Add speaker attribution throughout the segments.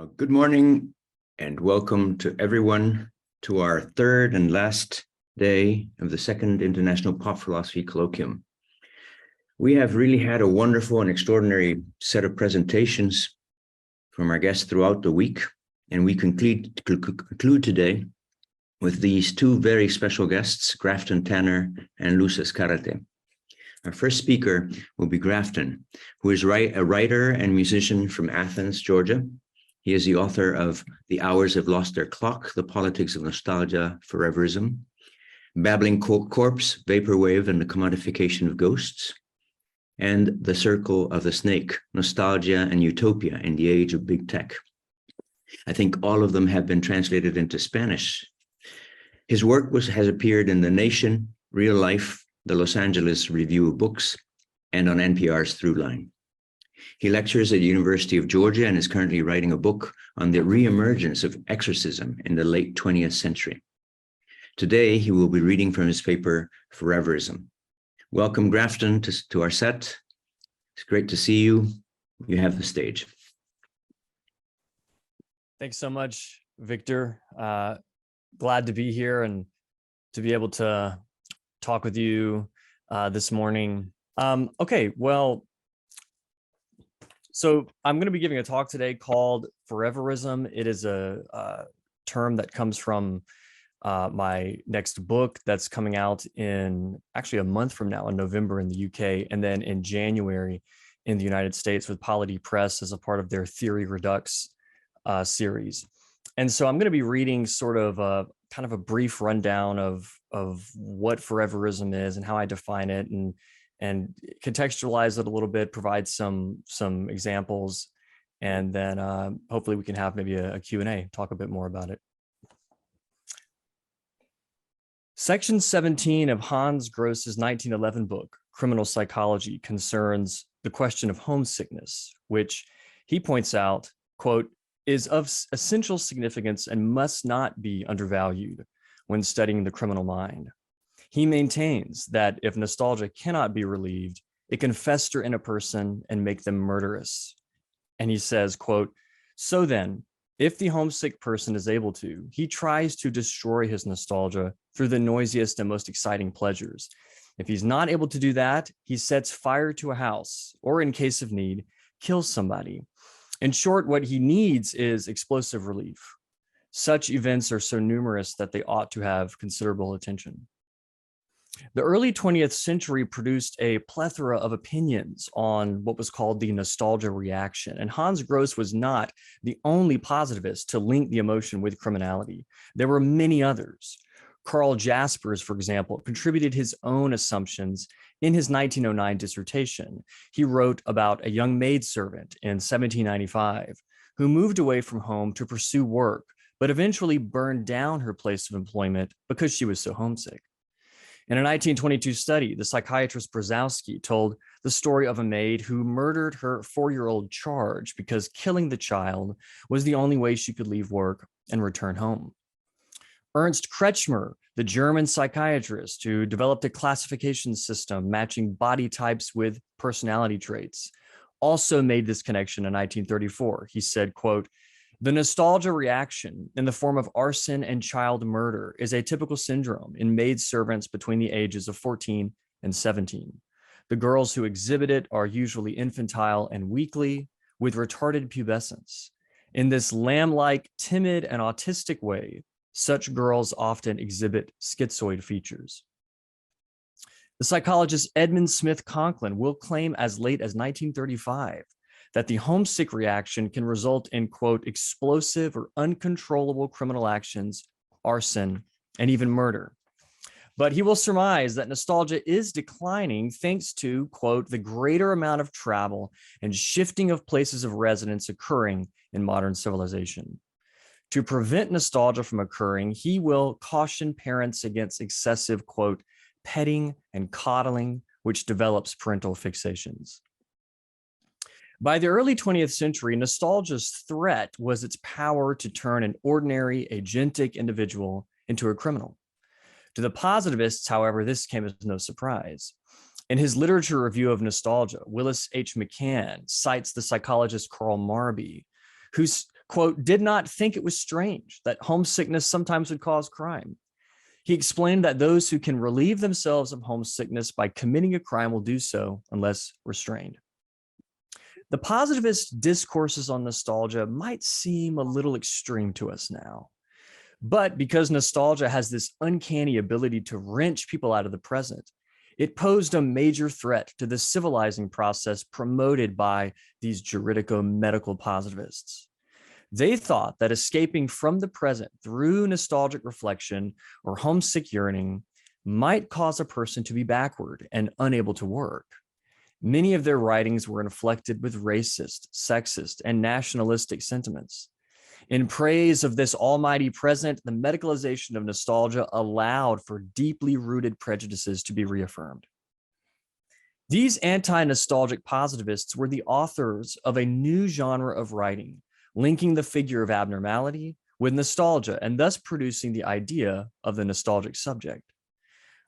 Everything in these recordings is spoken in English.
Speaker 1: Good morning and welcome to everyone to our third and last day of the second International Pop Philosophy Colloquium. We have really had a wonderful and extraordinary set of presentations from our guests throughout the week, and we conclude today with these two very special guests, Grafton Tanner and Luz Escarate. Our first speaker will be Grafton, who is a writer and musician from Athens, Georgia. He is the author of The Hours Have Lost Their Clock, The Politics of Nostalgia, Foreverism, Babbling Corpse, Vaporwave, and the Commodification of Ghosts, and The Circle of the Snake, Nostalgia and Utopia in the Age of Big Tech. I think all of them have been translated into Spanish. His work has appeared in The Nation, Real Life, the Los Angeles Review of Books, and on NPR's Throughline. He lectures at the University of Georgia and is currently writing a book on the reemergence of exorcism in the late 20th century. Today, he will be reading from his paper, Foreverism. Welcome, Grafton, to our set. It's great to see you. You have the stage.
Speaker 2: Thanks so much, Victor. Glad to be here and to be able to talk with you this morning. Okay, well, so I'm going to be giving a talk today called Foreverism. It is a term that comes from my next book that's coming out in actually a month from now in November in the UK, and then in January in the United States with Polity Press as a part of their Theory Redux series. And so I'm going to be reading sort of a kind of a brief rundown of what Foreverism is and how I define it, and contextualize it a little bit, provide some examples, and then hopefully we can have maybe a Q&A, talk a bit more about it. Section 17 of Hans Gross's 1911 book, Criminal Psychology, concerns the question of homesickness, which he points out, quote, is of essential significance and must not be undervalued when studying the criminal mind. He maintains that if nostalgia cannot be relieved, it can fester in a person and make them murderous. And he says, quote, so then, if the homesick person is able to, he tries to destroy his nostalgia through the noisiest and most exciting pleasures. If he's not able to do that, he sets fire to a house, or in case of need, kills somebody. In short, what he needs is explosive relief. Such events are so numerous that they ought to have considerable attention. The early 20th century produced a plethora of opinions on what was called the nostalgia reaction, and Hans Gross was not the only positivist to link the emotion with criminality. There were many others. Carl Jaspers, for example, contributed his own assumptions in his 1909 dissertation. He wrote about a young maidservant in 1795 who moved away from home to pursue work, but eventually burned down her place of employment because she was so homesick. In a 1922 study, the psychiatrist Brzezowski told the story of a maid who murdered her 4-year-old charge because killing the child was the only way she could leave work and return home. Ernst Kretschmer, the German psychiatrist who developed a classification system matching body types with personality traits, also made this connection in 1934. He said, quote, the nostalgia reaction in the form of arson and child murder is a typical syndrome in maidservants between the ages of 14 and 17. The girls who exhibit it are usually infantile and weakly, with retarded pubescence. In this lamb-like, timid, and autistic way, such girls often exhibit schizoid features. The psychologist Edmund Smith Conklin will claim as late as 1935 that the homesick reaction can result in, quote, explosive or uncontrollable criminal actions, arson, and even murder. But he will surmise that nostalgia is declining thanks to, quote, the greater amount of travel and shifting of places of residence occurring in modern civilization. To prevent nostalgia from occurring, he will caution parents against excessive, quote, petting and coddling, which develops parental fixations. By the early 20th century, nostalgia's threat was its power to turn an ordinary, agentic individual into a criminal. To the positivists, however, this came as no surprise. In his literature review of nostalgia, Willis H. McCann cites the psychologist Carl Marby, who quote, did not think it was strange that homesickness sometimes would cause crime. He explained that those who can relieve themselves of homesickness by committing a crime will do so unless restrained. The positivist discourses on nostalgia might seem a little extreme to us now, but because nostalgia has this uncanny ability to wrench people out of the present, it posed a major threat to the civilizing process promoted by these juridico-medical positivists. They thought that escaping from the present through nostalgic reflection or homesick yearning might cause a person to be backward and unable to work. Many of their writings were inflected with racist, sexist, and nationalistic sentiments. In praise of this almighty present, the medicalization of nostalgia allowed for deeply rooted prejudices to be reaffirmed. These anti-nostalgic positivists were the authors of a new genre of writing, linking the figure of abnormality with nostalgia and thus producing the idea of the nostalgic subject.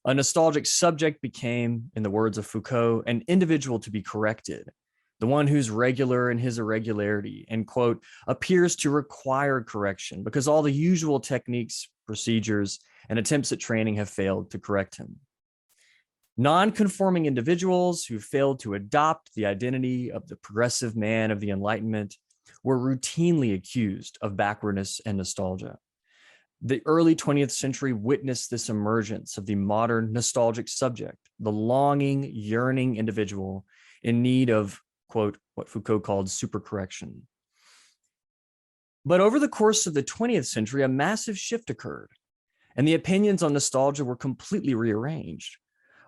Speaker 2: A nostalgic subject became, in the words of Foucault, an individual to be corrected, the one who's regular in his irregularity and, quote, appears to require correction because all the usual techniques, procedures, and attempts at training have failed to correct him. Non-conforming individuals who failed to adopt the identity of the progressive man of the Enlightenment were routinely accused of backwardness and nostalgia. The early 20th century witnessed this emergence of the modern nostalgic subject, the longing, yearning individual in need of, quote, what Foucault called supercorrection. But over the course of the 20th century, a massive shift occurred, and the opinions on nostalgia were completely rearranged.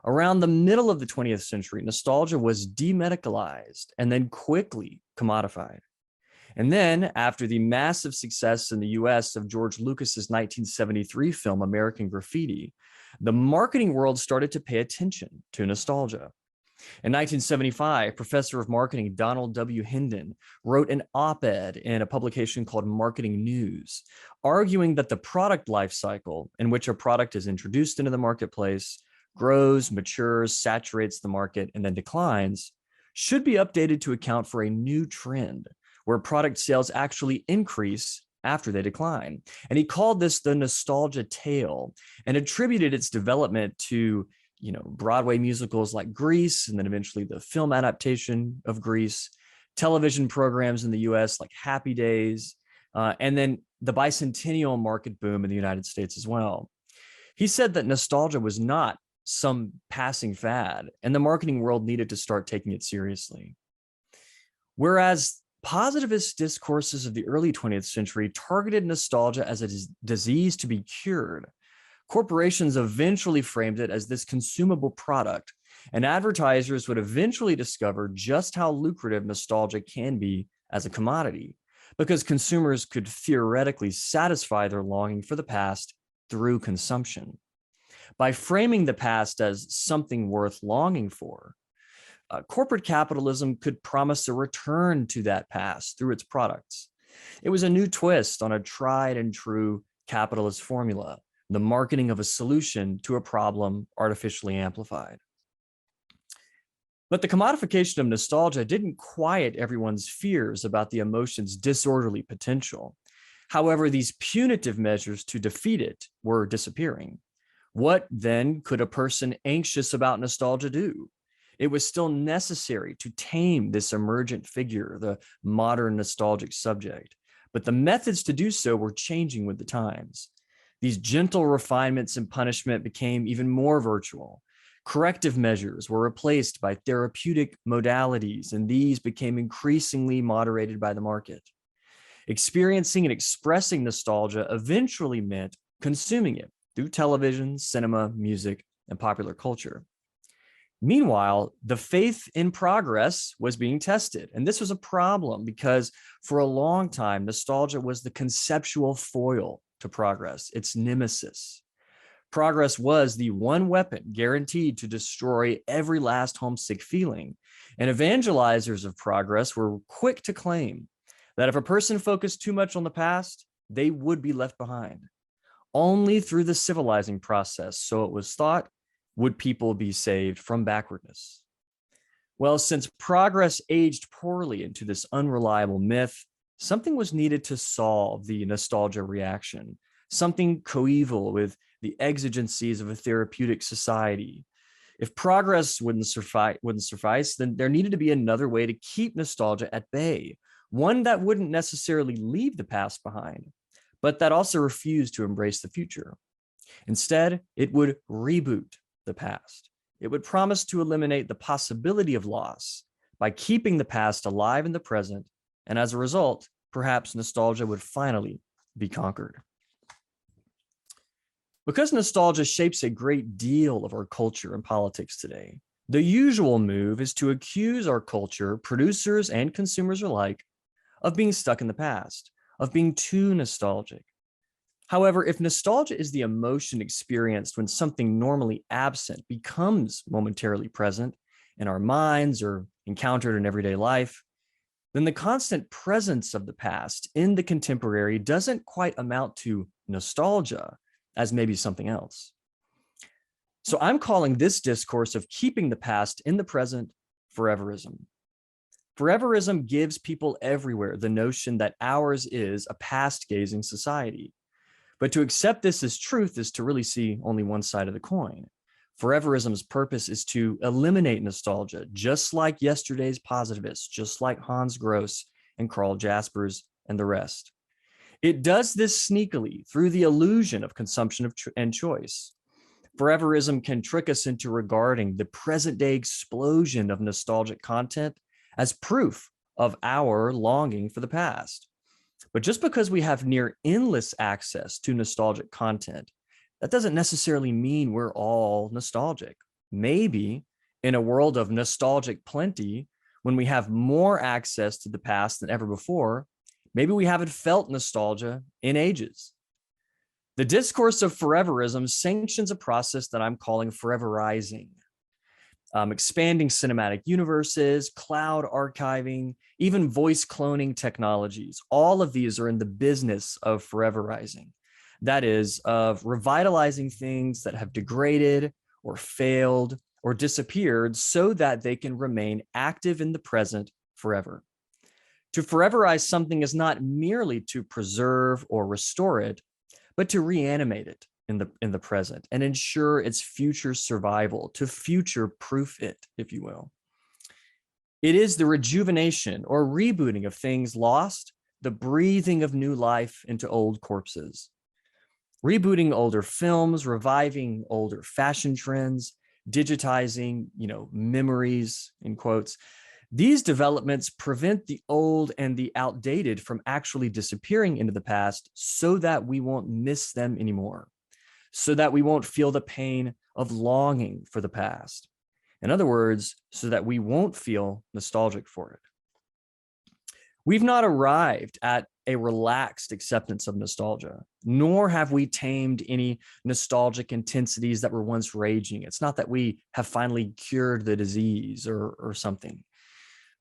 Speaker 2: Around the middle of the 20th century, nostalgia was demedicalized and then quickly commodified. And then, after the massive success in the US of George Lucas's 1973 film, American Graffiti, the marketing world started to pay attention to nostalgia. In 1975, professor of marketing Donald W. Hendon wrote an op-ed in a publication called Marketing News, arguing that the product life cycle in which a product is introduced into the marketplace, grows, matures, saturates the market, and then declines, should be updated to account for a new trend where product sales actually increase after they decline. And he called this the nostalgia tale and attributed its development to, Broadway musicals like Grease, and then eventually the film adaptation of Grease, television programs in the US like Happy Days, and then the bicentennial market boom in the United States as well. He said that nostalgia was not some passing fad, and the marketing world needed to start taking it seriously. Whereas positivist discourses of the early 20th century targeted nostalgia as a disease to be cured, corporations eventually framed it as this consumable product, and advertisers would eventually discover just how lucrative nostalgia can be as a commodity, because consumers could theoretically satisfy their longing for the past through consumption. By framing the past as something worth longing for, corporate capitalism could promise a return to that past through its products. It was a new twist on a tried and true capitalist formula, the marketing of a solution to a problem artificially amplified. But the commodification of nostalgia didn't quiet everyone's fears about the emotion's disorderly potential. However, these punitive measures to defeat it were disappearing. What then could a person anxious about nostalgia do? It was still necessary to tame this emergent figure, the modern nostalgic subject, but the methods to do so were changing with the times. These gentle refinements in punishment became even more virtual. Corrective measures were replaced by therapeutic modalities, and these became increasingly moderated by the market. Experiencing and expressing nostalgia eventually meant consuming it through television, cinema, music, and popular culture. Meanwhile, the faith in progress was being tested, and this was a problem because for a long time, nostalgia was the conceptual foil to progress, its nemesis. Progress was the one weapon guaranteed to destroy every last homesick feeling, and evangelizers of progress were quick to claim that if a person focused too much on the past, they would be left behind. Only through the civilizing process, so it was thought, would people be saved from backwardness. Well, since progress aged poorly into this unreliable myth, something was needed to solve the nostalgia reaction, something coeval with the exigencies of a therapeutic society. If progress wouldn't suffice, then there needed to be another way to keep nostalgia at bay, one that wouldn't necessarily leave the past behind, but that also refused to embrace the future. Instead, it would reboot the past. It would promise to eliminate the possibility of loss by keeping the past alive in the present, and as a result, perhaps nostalgia would finally be conquered. Because nostalgia shapes a great deal of our culture and politics today, the usual move is to accuse our culture, producers and consumers alike, of being stuck in the past, of being too nostalgic. However, if nostalgia is the emotion experienced when something normally absent becomes momentarily present in our minds or encountered in everyday life, then the constant presence of the past in the contemporary doesn't quite amount to nostalgia, as maybe something else. So I'm calling this discourse of keeping the past in the present foreverism. Foreverism gives people everywhere the notion that ours is a past-gazing society. But to accept this as truth is to really see only one side of the coin. Foreverism's purpose is to eliminate nostalgia, just like yesterday's positivists, just like Hans Gross and Carl Jaspers and the rest. It does this sneakily through the illusion of consumption and choice. Foreverism can trick us into regarding the present-day explosion of nostalgic content as proof of our longing for the past. But just because we have near endless access to nostalgic content, that doesn't necessarily mean we're all nostalgic. Maybe in a world of nostalgic plenty, when we have more access to the past than ever before, maybe we haven't felt nostalgia in ages. The discourse of foreverism sanctions a process that I'm calling foreverizing. Expanding cinematic universes, cloud archiving, even voice cloning technologies. All of these are in the business of foreverizing. That is, of revitalizing things that have degraded or failed or disappeared so that they can remain active in the present forever. To foreverize something is not merely to preserve or restore it, but to reanimate it in the present and ensure its future survival, to future-proof it, if you will. It is the rejuvenation or rebooting of things lost, the breathing of new life into old corpses. Rebooting older films, reviving older fashion trends, digitizing, memories, in quotes. These developments prevent the old and the outdated from actually disappearing into the past so that we won't miss them anymore, so that we won't feel the pain of longing for the past. In other words, so that we won't feel nostalgic for it. We've not arrived at a relaxed acceptance of nostalgia, nor have we tamed any nostalgic intensities that were once raging. It's not that we have finally cured the disease or something.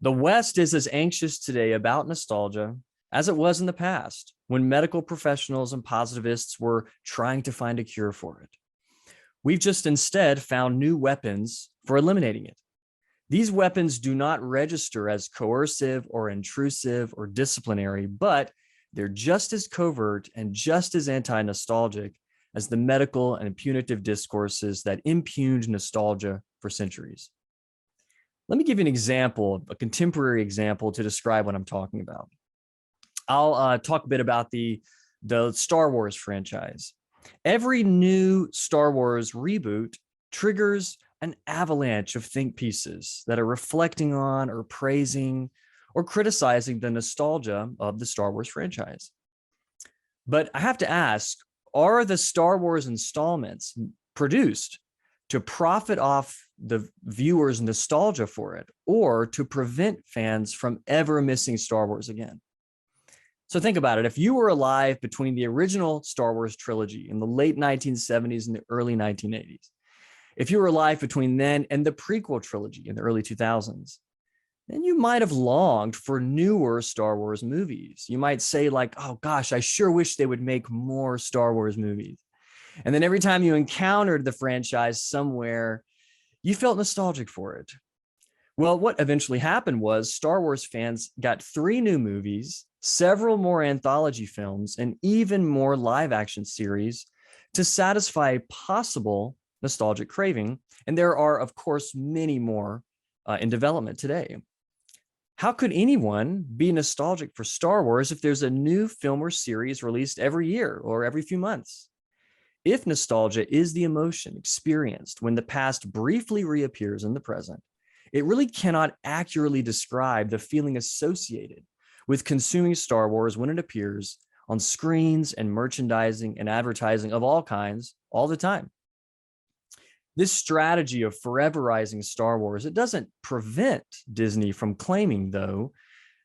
Speaker 2: The West is as anxious today about nostalgia as it was in the past, when medical professionals and positivists were trying to find a cure for it. We've just instead found new weapons for eliminating it. These weapons do not register as coercive or intrusive or disciplinary, but they're just as covert and just as anti-nostalgic as the medical and punitive discourses that impugned nostalgia for centuries. Let me give you an example, a contemporary example to describe what I'm talking about. I'll talk a bit about the Star Wars franchise. Every new Star Wars reboot triggers an avalanche of think pieces that are reflecting on or praising or criticizing the nostalgia of the Star Wars franchise. But I have to ask, are the Star Wars installments produced to profit off the viewer's nostalgia for it, or to prevent fans from ever missing Star Wars again? So think about it. If you were alive between the original Star Wars trilogy in the late 1970s and the early 1980s, if you were alive between then and the prequel trilogy in the early 2000s, then you might have longed for newer Star Wars movies. You might say like, oh gosh, I sure wish they would make more Star Wars movies. And then every time you encountered the franchise somewhere, you felt nostalgic for it. Well, what eventually happened was Star Wars fans got 3 new movies, several more anthology films, and even more live action series to satisfy a possible nostalgic craving. And there are, of course, many more in development today. How could anyone be nostalgic for Star Wars if there's a new film or series released every year or every few months? If nostalgia is the emotion experienced when the past briefly reappears in the present, it really cannot accurately describe the feeling associated with consuming Star Wars when it appears on screens and merchandising and advertising of all kinds all the time. This strategy of foreverizing Star Wars, it doesn't prevent Disney from claiming, though,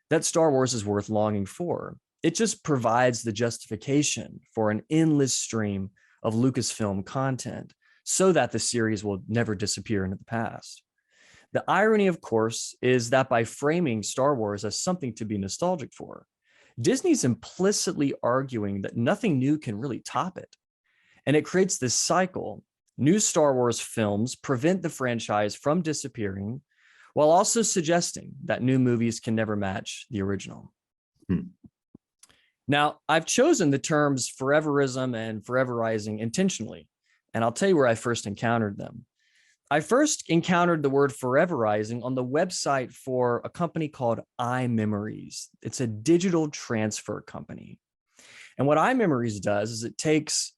Speaker 2: that Star Wars is worth longing for. It just provides the justification for an endless stream of Lucasfilm content so that the series will never disappear into the past. The irony, of course, is that by framing Star Wars as something to be nostalgic for, Disney's implicitly arguing that nothing new can really top it. And it creates this cycle. New Star Wars films prevent the franchise from disappearing, while also suggesting that new movies can never match the original. Now, I've chosen the terms foreverism and foreverizing intentionally, and I'll tell you where I first encountered them. I first encountered the word foreverizing on the website for a company called iMemories. It's a digital transfer company. And what iMemories does is it takes,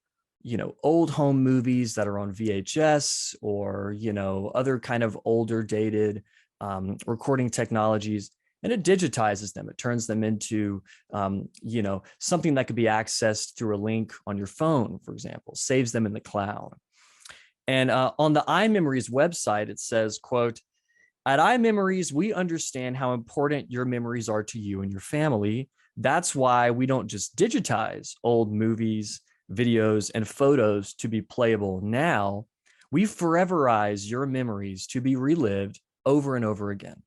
Speaker 2: old home movies that are on VHS or, other kind of older dated recording technologies, and it digitizes them. It turns them into, something that could be accessed through a link on your phone, for example, saves them in the cloud. And on the iMemories website, it says, quote, "At iMemories, we understand how important your memories are to you and your family. That's why we don't just digitize old movies, videos, and photos to be playable now. We foreverize your memories to be relived over and over again."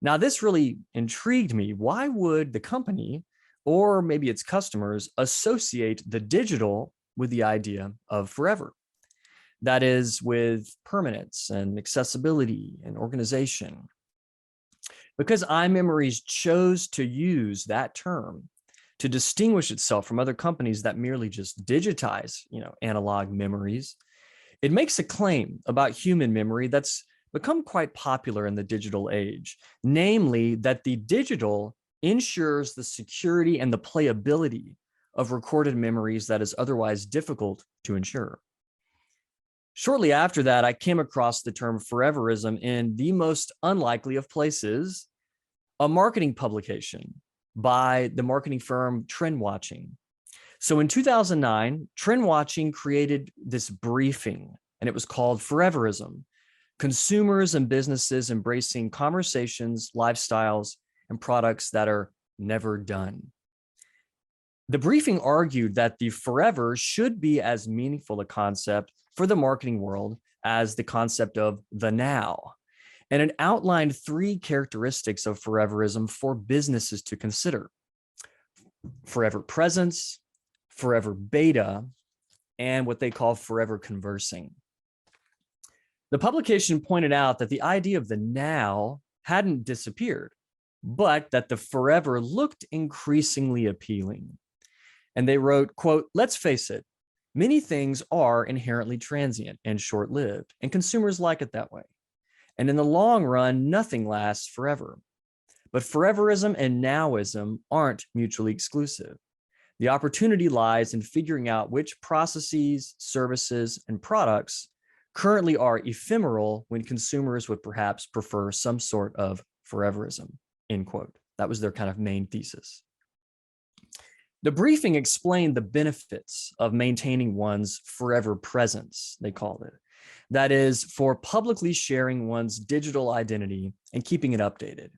Speaker 2: Now, this really intrigued me. Why would the company, or maybe its customers, associate the digital with the idea of forever? That is, with permanence and accessibility and organization. Because iMemories chose to use that term to distinguish itself from other companies that merely just digitize, analog memories, it makes a claim about human memory that's become quite popular in the digital age, namely that the digital ensures the security and the playability of recorded memories that is otherwise difficult to ensure. Shortly after that, I came across the term foreverism in the most unlikely of places, a marketing publication by the marketing firm Trend Watching. So in 2009, Trend Watching created this briefing, and it was called Foreverism: Consumers and Businesses Embracing Conversations, Lifestyles, and Products That Are Never Done. The briefing argued that the forever should be as meaningful a concept for the marketing world as the concept of the now. And it outlined 3 characteristics of foreverism for businesses to consider: forever presence, forever beta, and what they call forever conversing. The publication pointed out that the idea of the now hadn't disappeared, but that the forever looked increasingly appealing. And they wrote, quote, "Let's face it, many things are inherently transient and short-lived, and consumers like it that way. And in the long run, nothing lasts forever. But foreverism and nowism aren't mutually exclusive. The opportunity lies in figuring out which processes, services, and products currently are ephemeral when consumers would perhaps prefer some sort of foreverism," end quote. That was their kind of main thesis. The briefing explained the benefits of maintaining one's forever presence, they called it. That is, for publicly sharing one's digital identity and keeping it updated.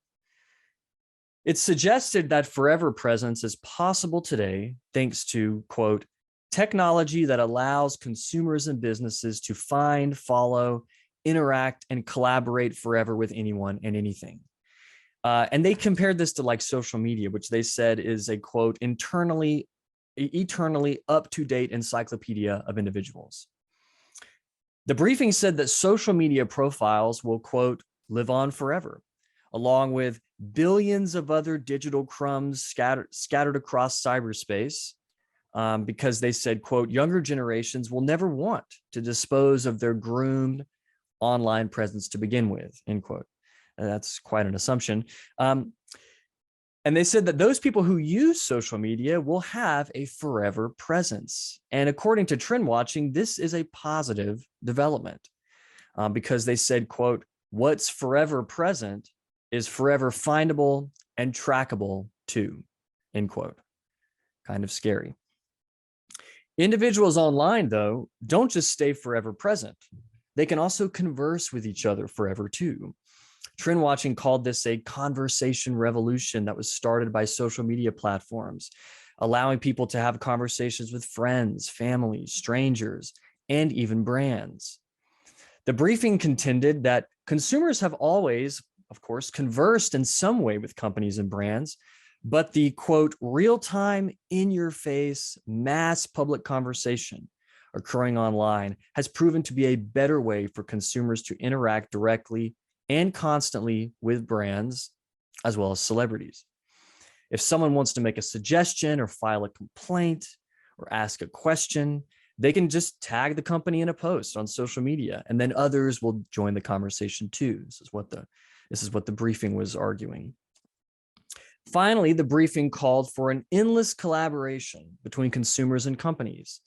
Speaker 2: It suggested that forever presence is possible today thanks to, quote, "technology that allows consumers and businesses to find, follow, interact, and collaborate forever with anyone and anything." And they compared this to like social media, which they said is a, quote, eternally up-to-date encyclopedia of individuals. The briefing said that social media profiles will, quote, "live on forever, along with billions of other digital crumbs scattered across cyberspace, because they said, quote, younger generations will never want to dispose of their groomed online presence to begin with, end quote. And that's quite an assumption. And they said that those people who use social media will have a forever presence. And according to Trend Watching, this is a positive development, because they said, quote, what's forever present is forever findable and trackable too, end quote. Kind of scary. Individuals online, though, don't just stay forever present. They can also converse with each other forever too. Trend Watching called this a conversation revolution that was started by social media platforms, allowing people to have conversations with friends, families, strangers, and even brands. The briefing contended that consumers have always, of course, conversed in some way with companies and brands, but the, quote, real-time, in-your-face, mass public conversation occurring online has proven to be a better way for consumers to interact directly and constantly with brands, as well as celebrities. If someone wants to make a suggestion or file a complaint or ask a question, they can just tag the company in a post on social media, and then others will join the conversation too. This is what the briefing was arguing. Finally, the briefing called for an endless collaboration between consumers and companies,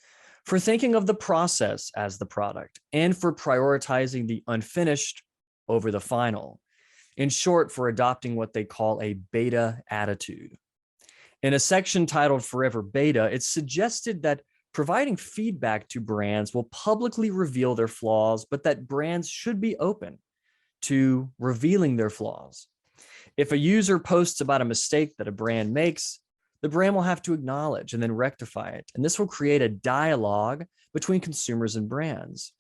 Speaker 2: for thinking of the process as the product, and for prioritizing the unfinished over the final. In short, for adopting what they call a beta attitude. In a section titled Forever Beta, it suggested that providing feedback to brands will publicly reveal their flaws, but that brands should be open to revealing their flaws. If a user posts about a mistake that a brand makes, the brand will have to acknowledge and then rectify it. And this will create a dialogue between consumers and brands.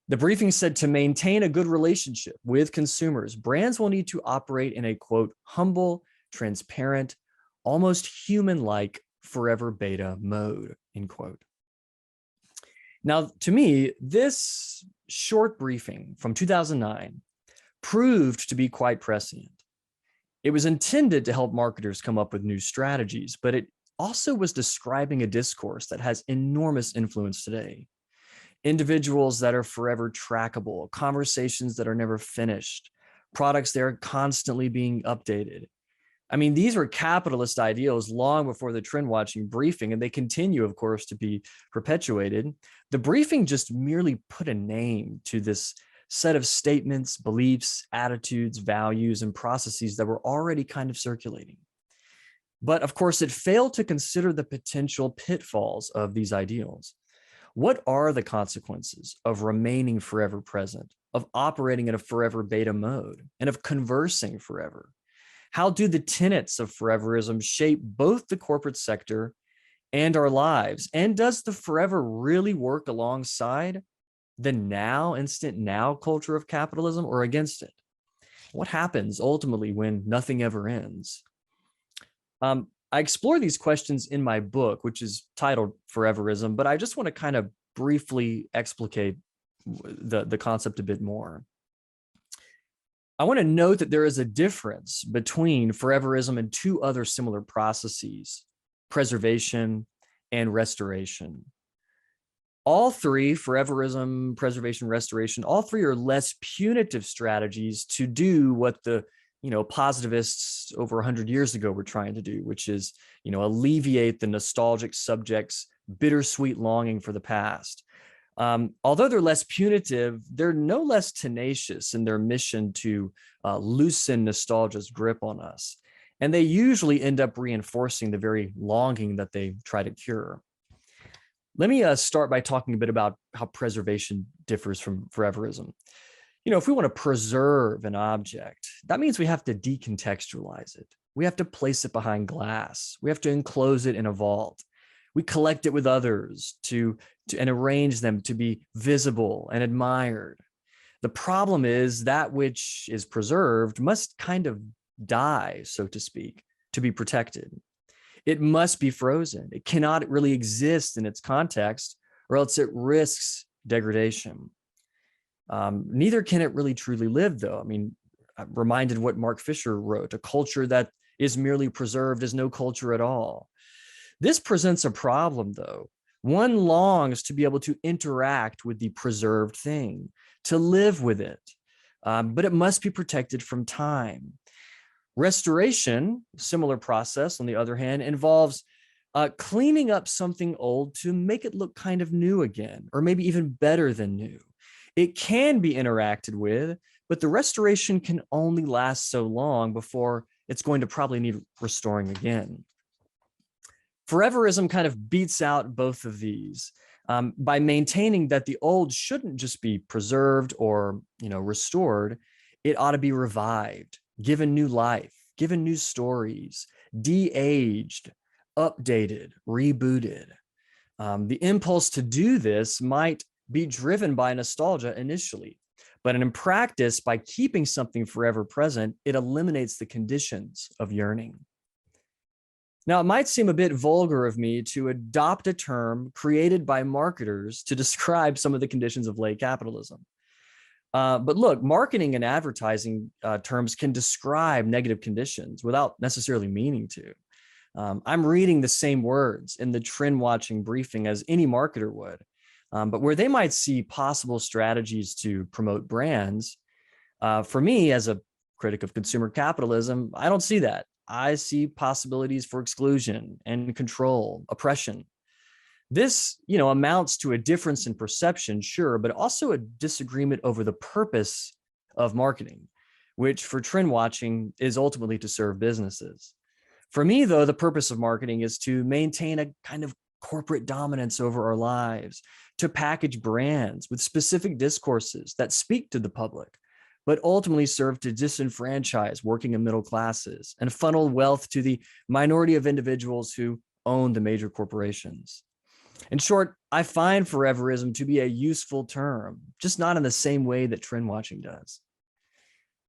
Speaker 2: The briefing said to maintain a good relationship with consumers, brands will need to operate in a, quote, humble, transparent, almost human-like forever beta mode, end quote. Now, to me, this short briefing from 2009 proved to be quite prescient. It was intended to help marketers come up with new strategies, but it also was describing a discourse that has enormous influence today. Individuals that are forever trackable, conversations that are never finished, products that are constantly being updated. I mean, these were capitalist ideals long before the Trend Watching briefing, and they continue, of course, to be perpetuated. The briefing just merely put a name to this set of statements, beliefs, attitudes, values, and processes that were already kind of circulating. But of course, it failed to consider the potential pitfalls of these ideals. What are the consequences of remaining forever present, of operating in a forever beta mode, and of conversing forever? How do the tenets of foreverism shape both the corporate sector and our lives? And does the forever really work alongside the now, instant now culture of capitalism, or against it? What happens ultimately when nothing ever ends? I explore these questions in my book, which is titled Foreverism, but I just want to kind of briefly explicate the concept a bit more. I want to note that there is a difference between foreverism and two other similar processes, preservation and restoration. All three, foreverism, preservation, restoration, all three are less punitive strategies to do what the positivists over 100 years ago were trying to do, which is, alleviate the nostalgic subject's bittersweet longing for the past. Although they're less punitive, they're no less tenacious in their mission to loosen nostalgia's grip on us. And they usually end up reinforcing the very longing that they try to cure. Let me start by talking a bit about how preservation differs from foreverism. If we want to preserve an object, that means we have to decontextualize it. We have to place it behind glass. We have to enclose it in a vault. We collect it with others and arrange them to be visible and admired. The problem is that which is preserved must kind of die, so to speak, to be protected. It must be frozen. It cannot really exist in its context, or else it risks degradation. Neither can it really truly live, though. I mean, reminded what Mark Fisher wrote, a culture that is merely preserved is no culture at all. This presents a problem, though. One longs to be able to interact with the preserved thing, to live with it, but it must be protected from time. Restoration, similar process, on the other hand, involves cleaning up something old to make it look kind of new again, or maybe even better than new. It can be interacted with, but the restoration can only last so long before it's going to probably need restoring again. Foreverism kind of beats out both of these by maintaining that the old shouldn't just be preserved or restored. It ought to be revived, given new life, given new stories, de-aged, updated, rebooted. The impulse to do this might be driven by nostalgia initially, but in practice, by keeping something forever present, it eliminates the conditions of yearning. Now, it might seem a bit vulgar of me to adopt a term created by marketers to describe some of the conditions of late capitalism. But look, marketing and advertising terms can describe negative conditions without necessarily meaning to. I'm reading the same words in the trend watching briefing as any marketer would, but where they might see possible strategies to promote brands, for me as a critic of consumer capitalism, I don't see that. I see possibilities for exclusion and control, oppression. This, amounts to a difference in perception, sure, but also a disagreement over the purpose of marketing, which for trend watching is ultimately to serve businesses. For me, though, the purpose of marketing is to maintain a kind of corporate dominance over our lives, to package brands with specific discourses that speak to the public, but ultimately serve to disenfranchise working and middle classes and funnel wealth to the minority of individuals who own the major corporations. In short, I find foreverism to be a useful term, just not in the same way that trend watching does.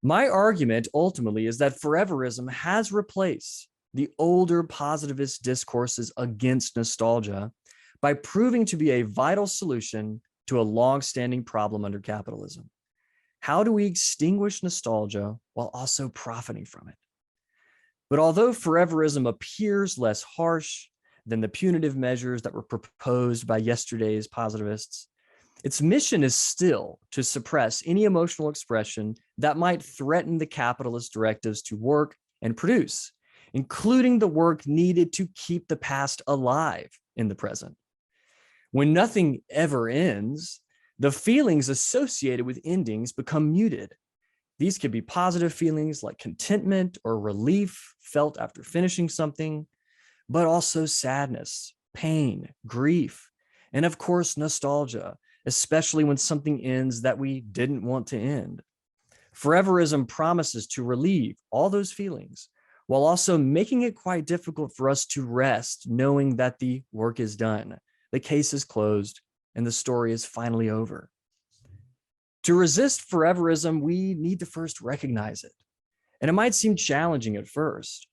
Speaker 2: My argument ultimately is that foreverism has replaced the older positivist discourses against nostalgia by proving to be a vital solution to a long-standing problem under capitalism. How do we extinguish nostalgia while also profiting from it? But although foreverism appears less harsh than the punitive measures that were proposed by yesterday's positivists, its mission is still to suppress any emotional expression that might threaten the capitalist directives to work and produce, including the work needed to keep the past alive in the present. When nothing ever ends, the feelings associated with endings become muted. These could be positive feelings like contentment or relief felt after finishing something, but also sadness, pain, grief, and of course, nostalgia, especially when something ends that we didn't want to end. Foreverism promises to relieve all those feelings while also making it quite difficult for us to rest, knowing that the work is done, the case is closed, and the story is finally over. To resist foreverism, we need to first recognize it. And it might seem challenging at first.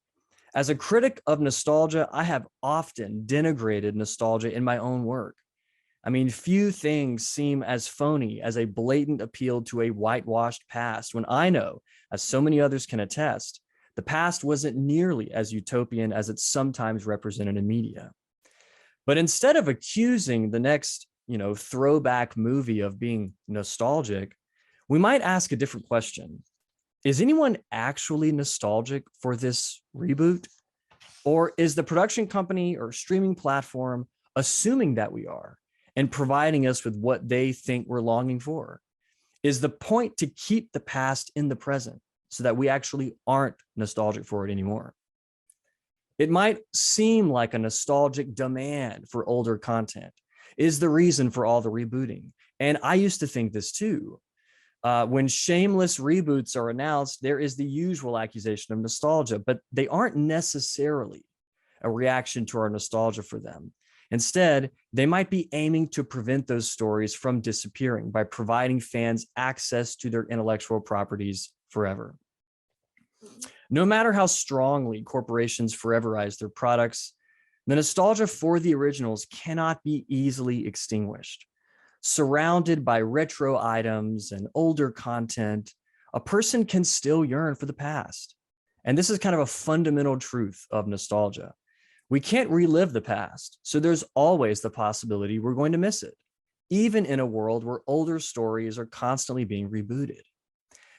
Speaker 2: As a critic of nostalgia, I have often denigrated nostalgia in my own work. I mean, few things seem as phony as a blatant appeal to a whitewashed past, when I know, as so many others can attest, the past wasn't nearly as utopian as it's sometimes represented in media. But instead of accusing the next throwback movie of being nostalgic, we might ask a different question. Is anyone actually nostalgic for this reboot? Or is the production company or streaming platform assuming that we are and providing us with what they think we're longing for? Is the point to keep the past in the present so that we actually aren't nostalgic for it anymore? It might seem like a nostalgic demand for older content is the reason for all the rebooting. And I used to think this too. When shameless reboots are announced, there is the usual accusation of nostalgia, but they aren't necessarily a reaction to our nostalgia for them. Instead, they might be aiming to prevent those stories from disappearing by providing fans access to their intellectual properties forever. No matter how strongly corporations foreverize their products, the nostalgia for the originals cannot be easily extinguished. Surrounded by retro items and older content, a person can still yearn for the past. And this is kind of a fundamental truth of nostalgia. We can't relive the past, so there's always the possibility we're going to miss it, even in a world where older stories are constantly being rebooted.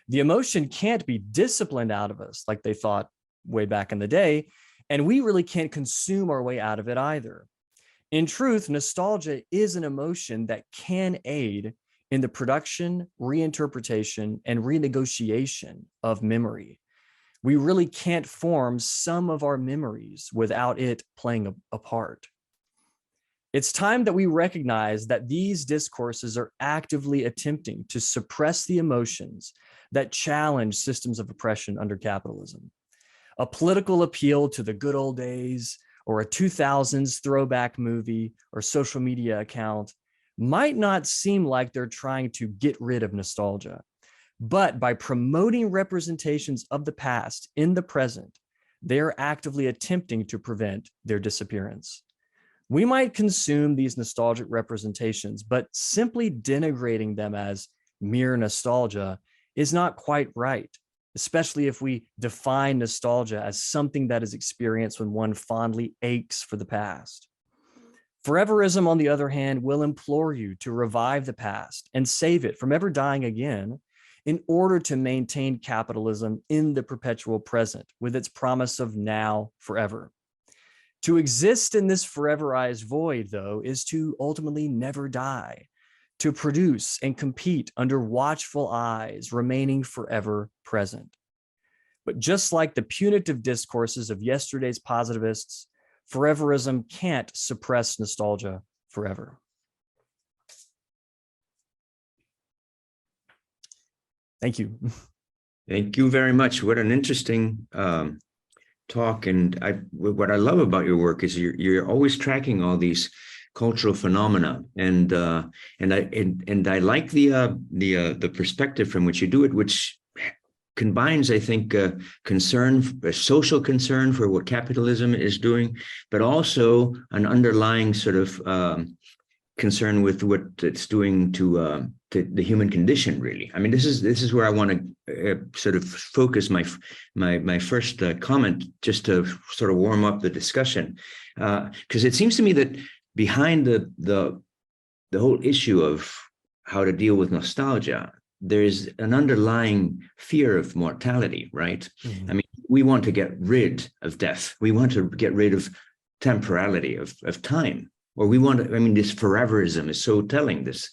Speaker 2: The emotion can't be disciplined out of us like they thought way back in the day, and we really can't consume our way out of it either. In truth, nostalgia is an emotion that can aid in the production, reinterpretation, and renegotiation of memory. We really can't form some of our memories without it playing a part. It's time that we recognize that these discourses are actively attempting to suppress the emotions that challenge systems of oppression under capitalism. A political appeal to the good old days, or a 2000s throwback movie or social media account might not seem like they're trying to get rid of nostalgia, but by promoting representations of the past in the present, they're actively attempting to prevent their disappearance. We might consume these nostalgic representations, but simply denigrating them as mere nostalgia is not quite right, especially if we define nostalgia as something that is experienced when one fondly aches for the past. Foreverism, on the other hand, will implore you to revive the past and save it from ever dying again in order to maintain capitalism in the perpetual present with its promise of now forever. To exist in this foreverized void, though, is to ultimately never die, to produce and compete under watchful eyes, remaining forever present. But just like the punitive discourses of yesterday's positivists, foreverism can't suppress nostalgia forever. Thank you.
Speaker 1: Thank you very much. What an interesting talk. And what I love about your work is you're always tracking all these cultural phenomena, and I like the perspective from which you do it, which combines, I think, a social concern for what capitalism is doing, but also an underlying sort of concern with what it's doing to the human condition. Really, I mean, this is where I want to sort of focus my first comment, just to sort of warm up the discussion, because it seems to me that behind the whole issue of how to deal with nostalgia, there's an underlying fear of mortality, right? Mm-hmm. I mean, we want to get rid of death. We want to get rid of temporality of time, or we want to. I mean, this foreverism is so telling. This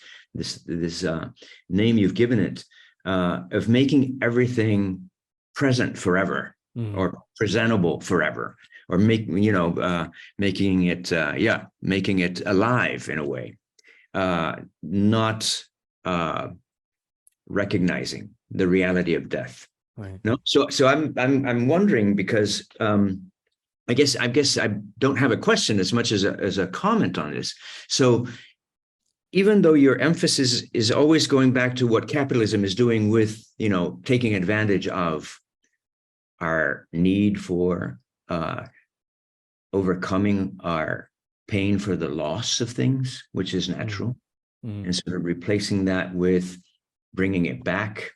Speaker 1: name you've given it, of making everything present forever, mm-hmm. or presentable forever, or making it alive in a way, not recognizing the reality of death. Right. No, so I'm wondering, because I guess I don't have a question as much as a comment on this. So even though your emphasis is always going back to what capitalism is doing with, taking advantage of our need for overcoming our pain for the loss of things, which is natural, mm-hmm. and sort of replacing that with bringing it back,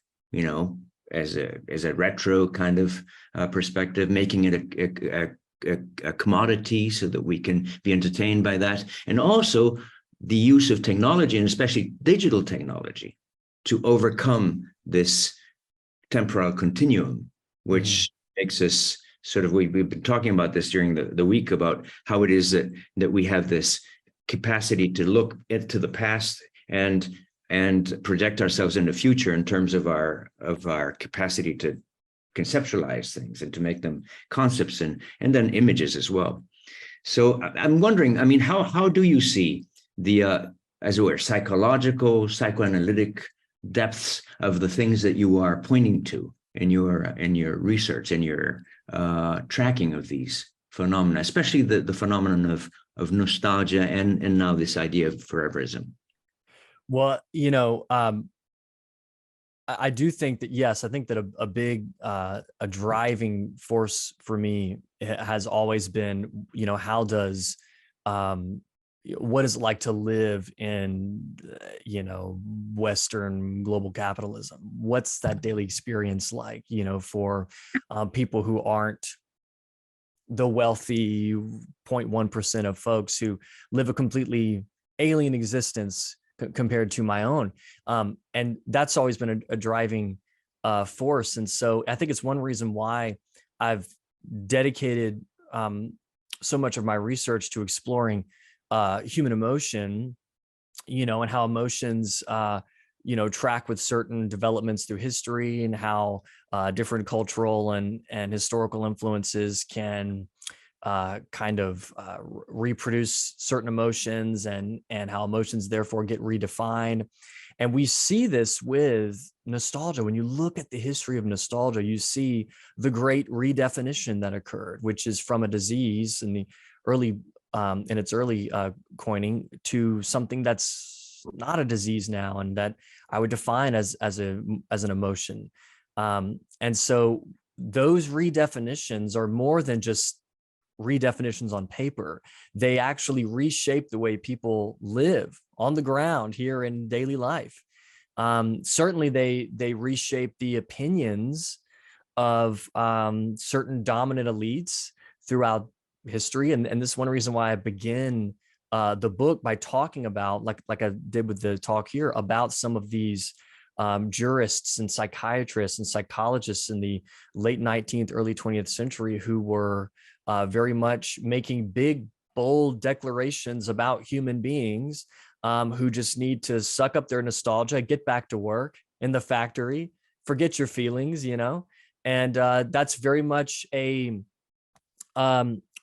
Speaker 1: as a retro kind of perspective, making it a commodity so that we can be entertained by that, and also the use of technology, and especially digital technology, to overcome this temporal continuum, which mm-hmm. makes us sort of, we've been talking about this during the week, about how it is that we have this capacity to look into the past and project ourselves in the future in terms of our capacity to conceptualize things and to make them concepts and then images as well. So I'm wondering, I mean, how do you see the as it were psychological, psychoanalytic depths of the things that you are pointing to in your research and your tracking of these phenomena, especially the phenomenon of nostalgia and now this idea of foreverism?
Speaker 2: Well, I do think that, yes, I think that a big a driving force for me has always been, how does what is it like to live in, Western global capitalism? What's that daily experience like, for people who aren't the wealthy 0.1% of folks who live a completely alien existence compared to my own. And that's always been a driving force. And so I think it's one reason why I've dedicated so much of my research to exploring human emotion, and how emotions, track with certain developments through history, and how different cultural and historical influences can reproduce certain emotions, and how emotions therefore get redefined. And we see this with nostalgia. When you look at the history of nostalgia, you see the great redefinition that occurred, which is from a disease in its early coining to something that's not a disease now, and that I would define as an emotion. And so those redefinitions are more than just redefinitions on paper. They actually reshape the way people live on the ground here in daily life. Certainly they reshape the opinions of certain dominant elites throughout history. And this is one reason why I begin the book by talking about, like I did with the talk here, about some of these jurists and psychiatrists and psychologists in the late 19th, early 20th century who were very much making big, bold declarations about human beings who just need to suck up their nostalgia, get back to work in the factory, forget your feelings, and that's very much a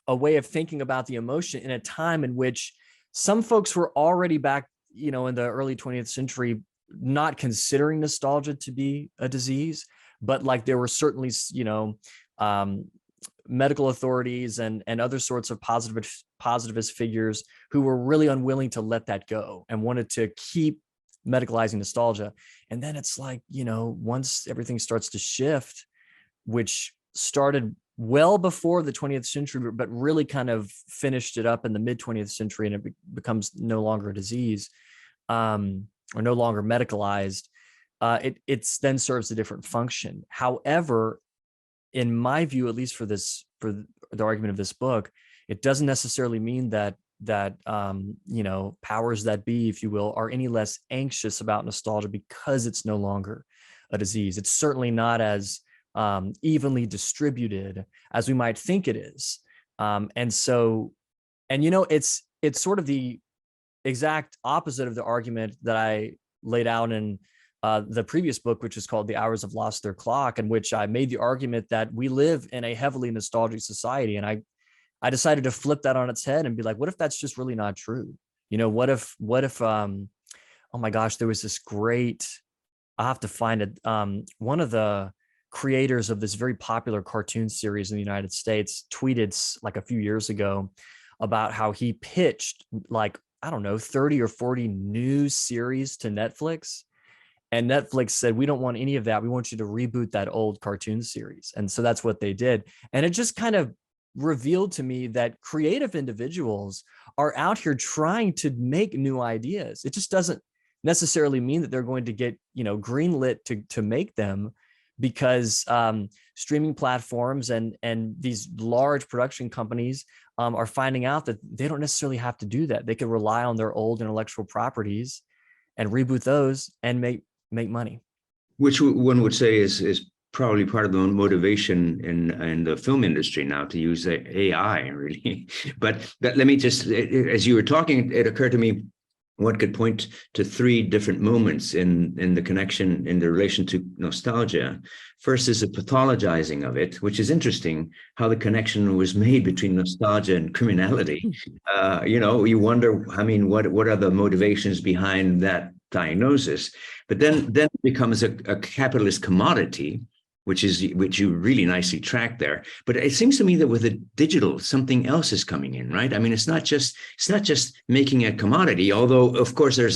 Speaker 2: way of thinking about the emotion in a time in which some folks were already back, in the early 20th century, not considering nostalgia to be a disease, but like there were certainly, medical authorities and other sorts of positivist figures who were really unwilling to let that go and wanted to keep medicalizing nostalgia. And then it's like, once everything starts to shift, which started well before the 20th century, but really kind of finished it up in the mid 20th century, and it becomes no longer a disease or no longer medicalized, it then serves a different function. However, in my view, at least for the argument of this book, it doesn't necessarily mean that powers that be, if you will, are any less anxious about nostalgia because it's no longer a disease. It's certainly not as evenly distributed as we might think it is. It's sort of the exact opposite of the argument that I laid out in the previous book, which is called The Hours Have Lost Their Clock, in which I made the argument that we live in a heavily nostalgic society. And I decided to flip that on its head and be like, what if that's just really not true? What if oh my gosh, there was this great, I'll have to find it. One of the creators of this very popular cartoon series in the United States tweeted like a few years ago about how he pitched 30 or 40 new series to Netflix. And Netflix said, we don't want any of that. We want you to reboot that old cartoon series. And so that's what they did. And it just kind of revealed to me that creative individuals are out here trying to make new ideas. It just doesn't necessarily mean that they're going to get, greenlit to make them, because streaming platforms and these large production companies are finding out that they don't necessarily have to do that. They can rely on their old intellectual properties and reboot those and make money.
Speaker 1: Which one would say is probably part of the motivation in the film industry now to use AI, really. But let me just, as you were talking, it occurred to me one could point to three different moments in the connection, in the relation to nostalgia. First is the pathologizing of it, which is interesting, how the connection was made between nostalgia and criminality. You wonder, what are the motivations behind that diagnosis? But then it becomes a capitalist commodity, which you really nicely track there. But it seems to me that with the digital, something else is coming in, right? It's not just making a commodity, although of course their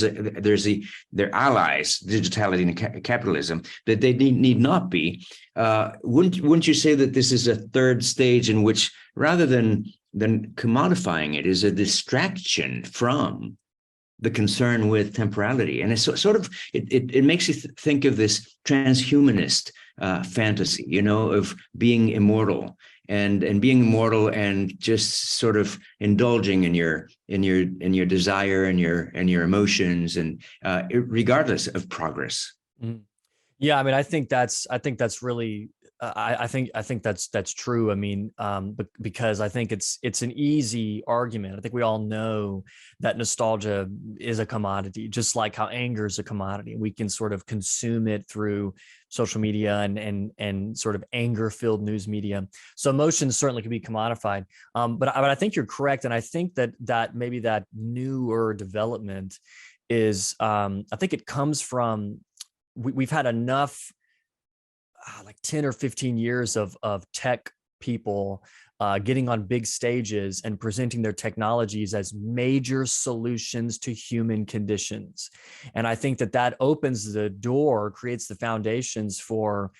Speaker 1: allies, digitality and capitalism, that they need not be. Wouldn't you say that this is a third stage in which, rather than then commodifying it is a distraction from the concern with temporality. And it's sort of, it makes you think of this transhumanist fantasy, you know, of being immortal and being immortal and just sort of indulging in your desire and your emotions, and regardless of progress.
Speaker 2: Mhm. Yeah, I mean, I think that's really, I think that's true. I mean, because I think it's an easy argument. I think we all know that nostalgia is a commodity, just like how anger is a commodity. We can sort of consume it through social media and sort of anger-filled news media. So emotions certainly can be commodified. But I think you're correct, and I think that maybe that newer development is, I think it comes from, we've had enough, like 10 or 15 years of tech people getting on big stages and presenting their technologies as major solutions to human conditions. And I think that opens the door, creates the foundations for,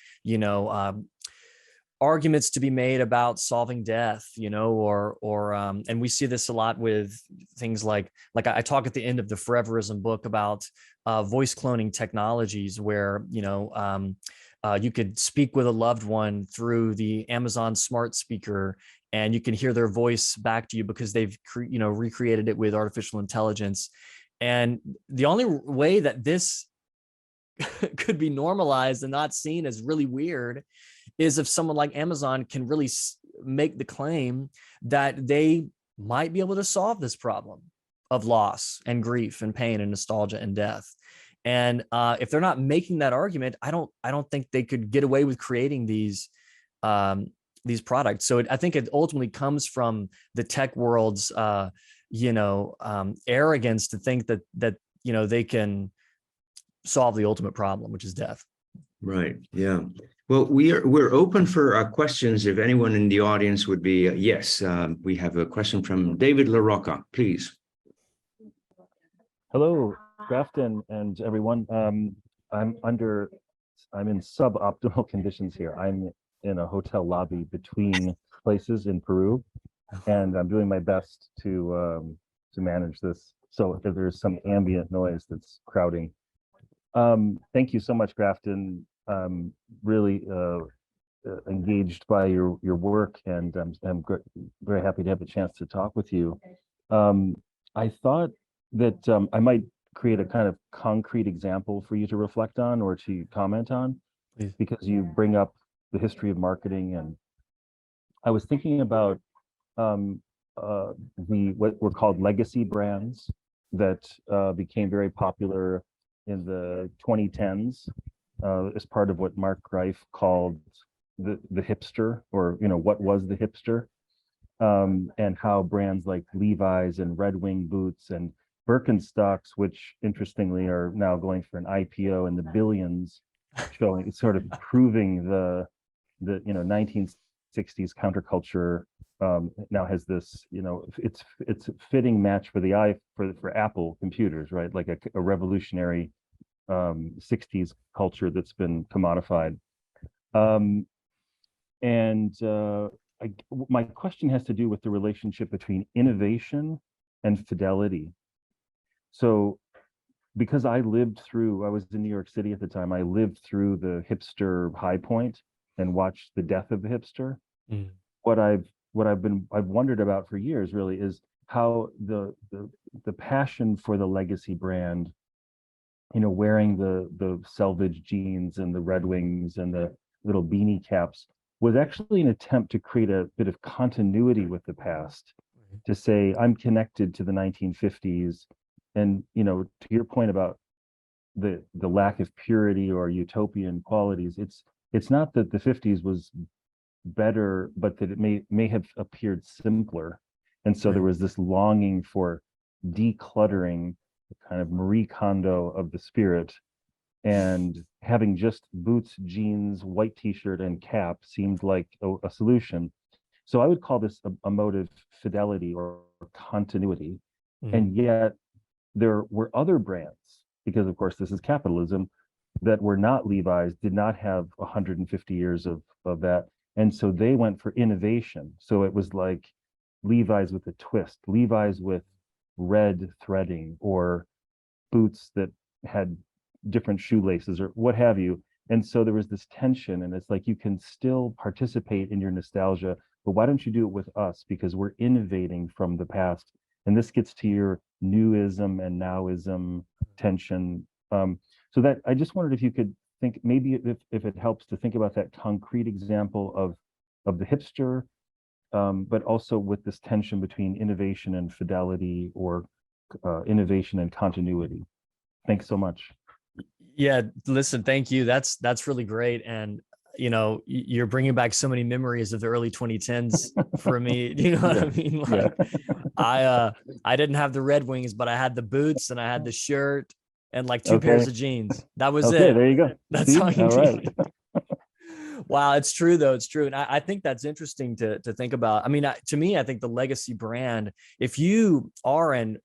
Speaker 2: arguments to be made about solving death, and we see this a lot with things like I talk at the end of the Foreverism book about voice cloning technologies, where you could speak with a loved one through the Amazon smart speaker, and you can hear their voice back to you because they've recreated it with artificial intelligence. And the only way that this could be normalized and not seen as really weird is if someone like Amazon can really make the claim that they might be able to solve this problem of loss and grief and pain and nostalgia and death. And if they're not making that argument, I don't think they could get away with creating these products. So I think it ultimately comes from the tech world's arrogance to think that they can solve the ultimate problem, which is death.
Speaker 1: Right. Yeah. Well, we're open for questions. If anyone in the audience would be yes. We have a question from David LaRocca, please.
Speaker 3: Hello, Grafton and everyone. I'm in suboptimal conditions here. I'm in a hotel lobby between places in Peru, and I'm doing my best to manage this. So if there's some ambient noise that's crowding, thank you so much, Grafton. Really engaged by your work, and I'm very happy to have the chance to talk with you. I thought that I might create a kind of concrete example for you to reflect on or to comment on,
Speaker 2: Please.
Speaker 3: Because you bring up the history of marketing, and I was thinking about what were called legacy brands that became very popular in the 2010s as part of what Mark Greif called the hipster, or what was the hipster, and how brands like Levi's and Red Wing boots and Birkenstocks, which interestingly are now going for an IPO in the billions, showing sort of proving the 1960s counterculture now has this, it's a fitting match for for Apple computers, right? Like a revolutionary 60s culture that's been commodified. My question has to do with the relationship between innovation and fidelity. So because I was in New York City at the time, I lived through the hipster high point and watched the death of the hipster.
Speaker 2: Mm.
Speaker 3: What I've wondered about for years really is how the passion for the legacy brand, wearing the selvage jeans and the Red Wings and the little beanie caps, was actually an attempt to create a bit of continuity with the past, to say I'm connected to the 1950s. And to your point about the lack of purity or utopian qualities, it's not that the 50s was better, but that it may have appeared simpler. And so there was this longing for decluttering, kind of Marie Kondo of the spirit, and having just boots, jeans, white t-shirt, and cap seemed like a solution. So I would call this a mode of fidelity or continuity. Mm-hmm. And yet there were other brands, because of course this is capitalism, that were not Levi's, did not have 150 years of that. And so they went for innovation. So it was like Levi's with a twist, Levi's with red threading, or boots that had different shoelaces or what have you. And so there was this tension, and it's like, you can still participate in your nostalgia, but why don't you do it with us? Because we're innovating from the past. And this gets to your newism and nowism tension. So that I just wondered if you could think, maybe if it helps to think about that concrete example of the hipster, but also with this tension between innovation and fidelity, or innovation and continuity. Thanks so much.
Speaker 2: Yeah, listen, thank you. That's really great. And you're bringing back so many memories of the early 2010s for me. You know what I mean? Like, I didn't have the Red Wings, but I had the boots and I had the shirt and like two pairs of jeans. That was it.
Speaker 3: There you go.
Speaker 2: That's all you need. Wow, it's true though. It's true. And I think that's interesting to think about. I mean, to me, I think the legacy brand, if you are an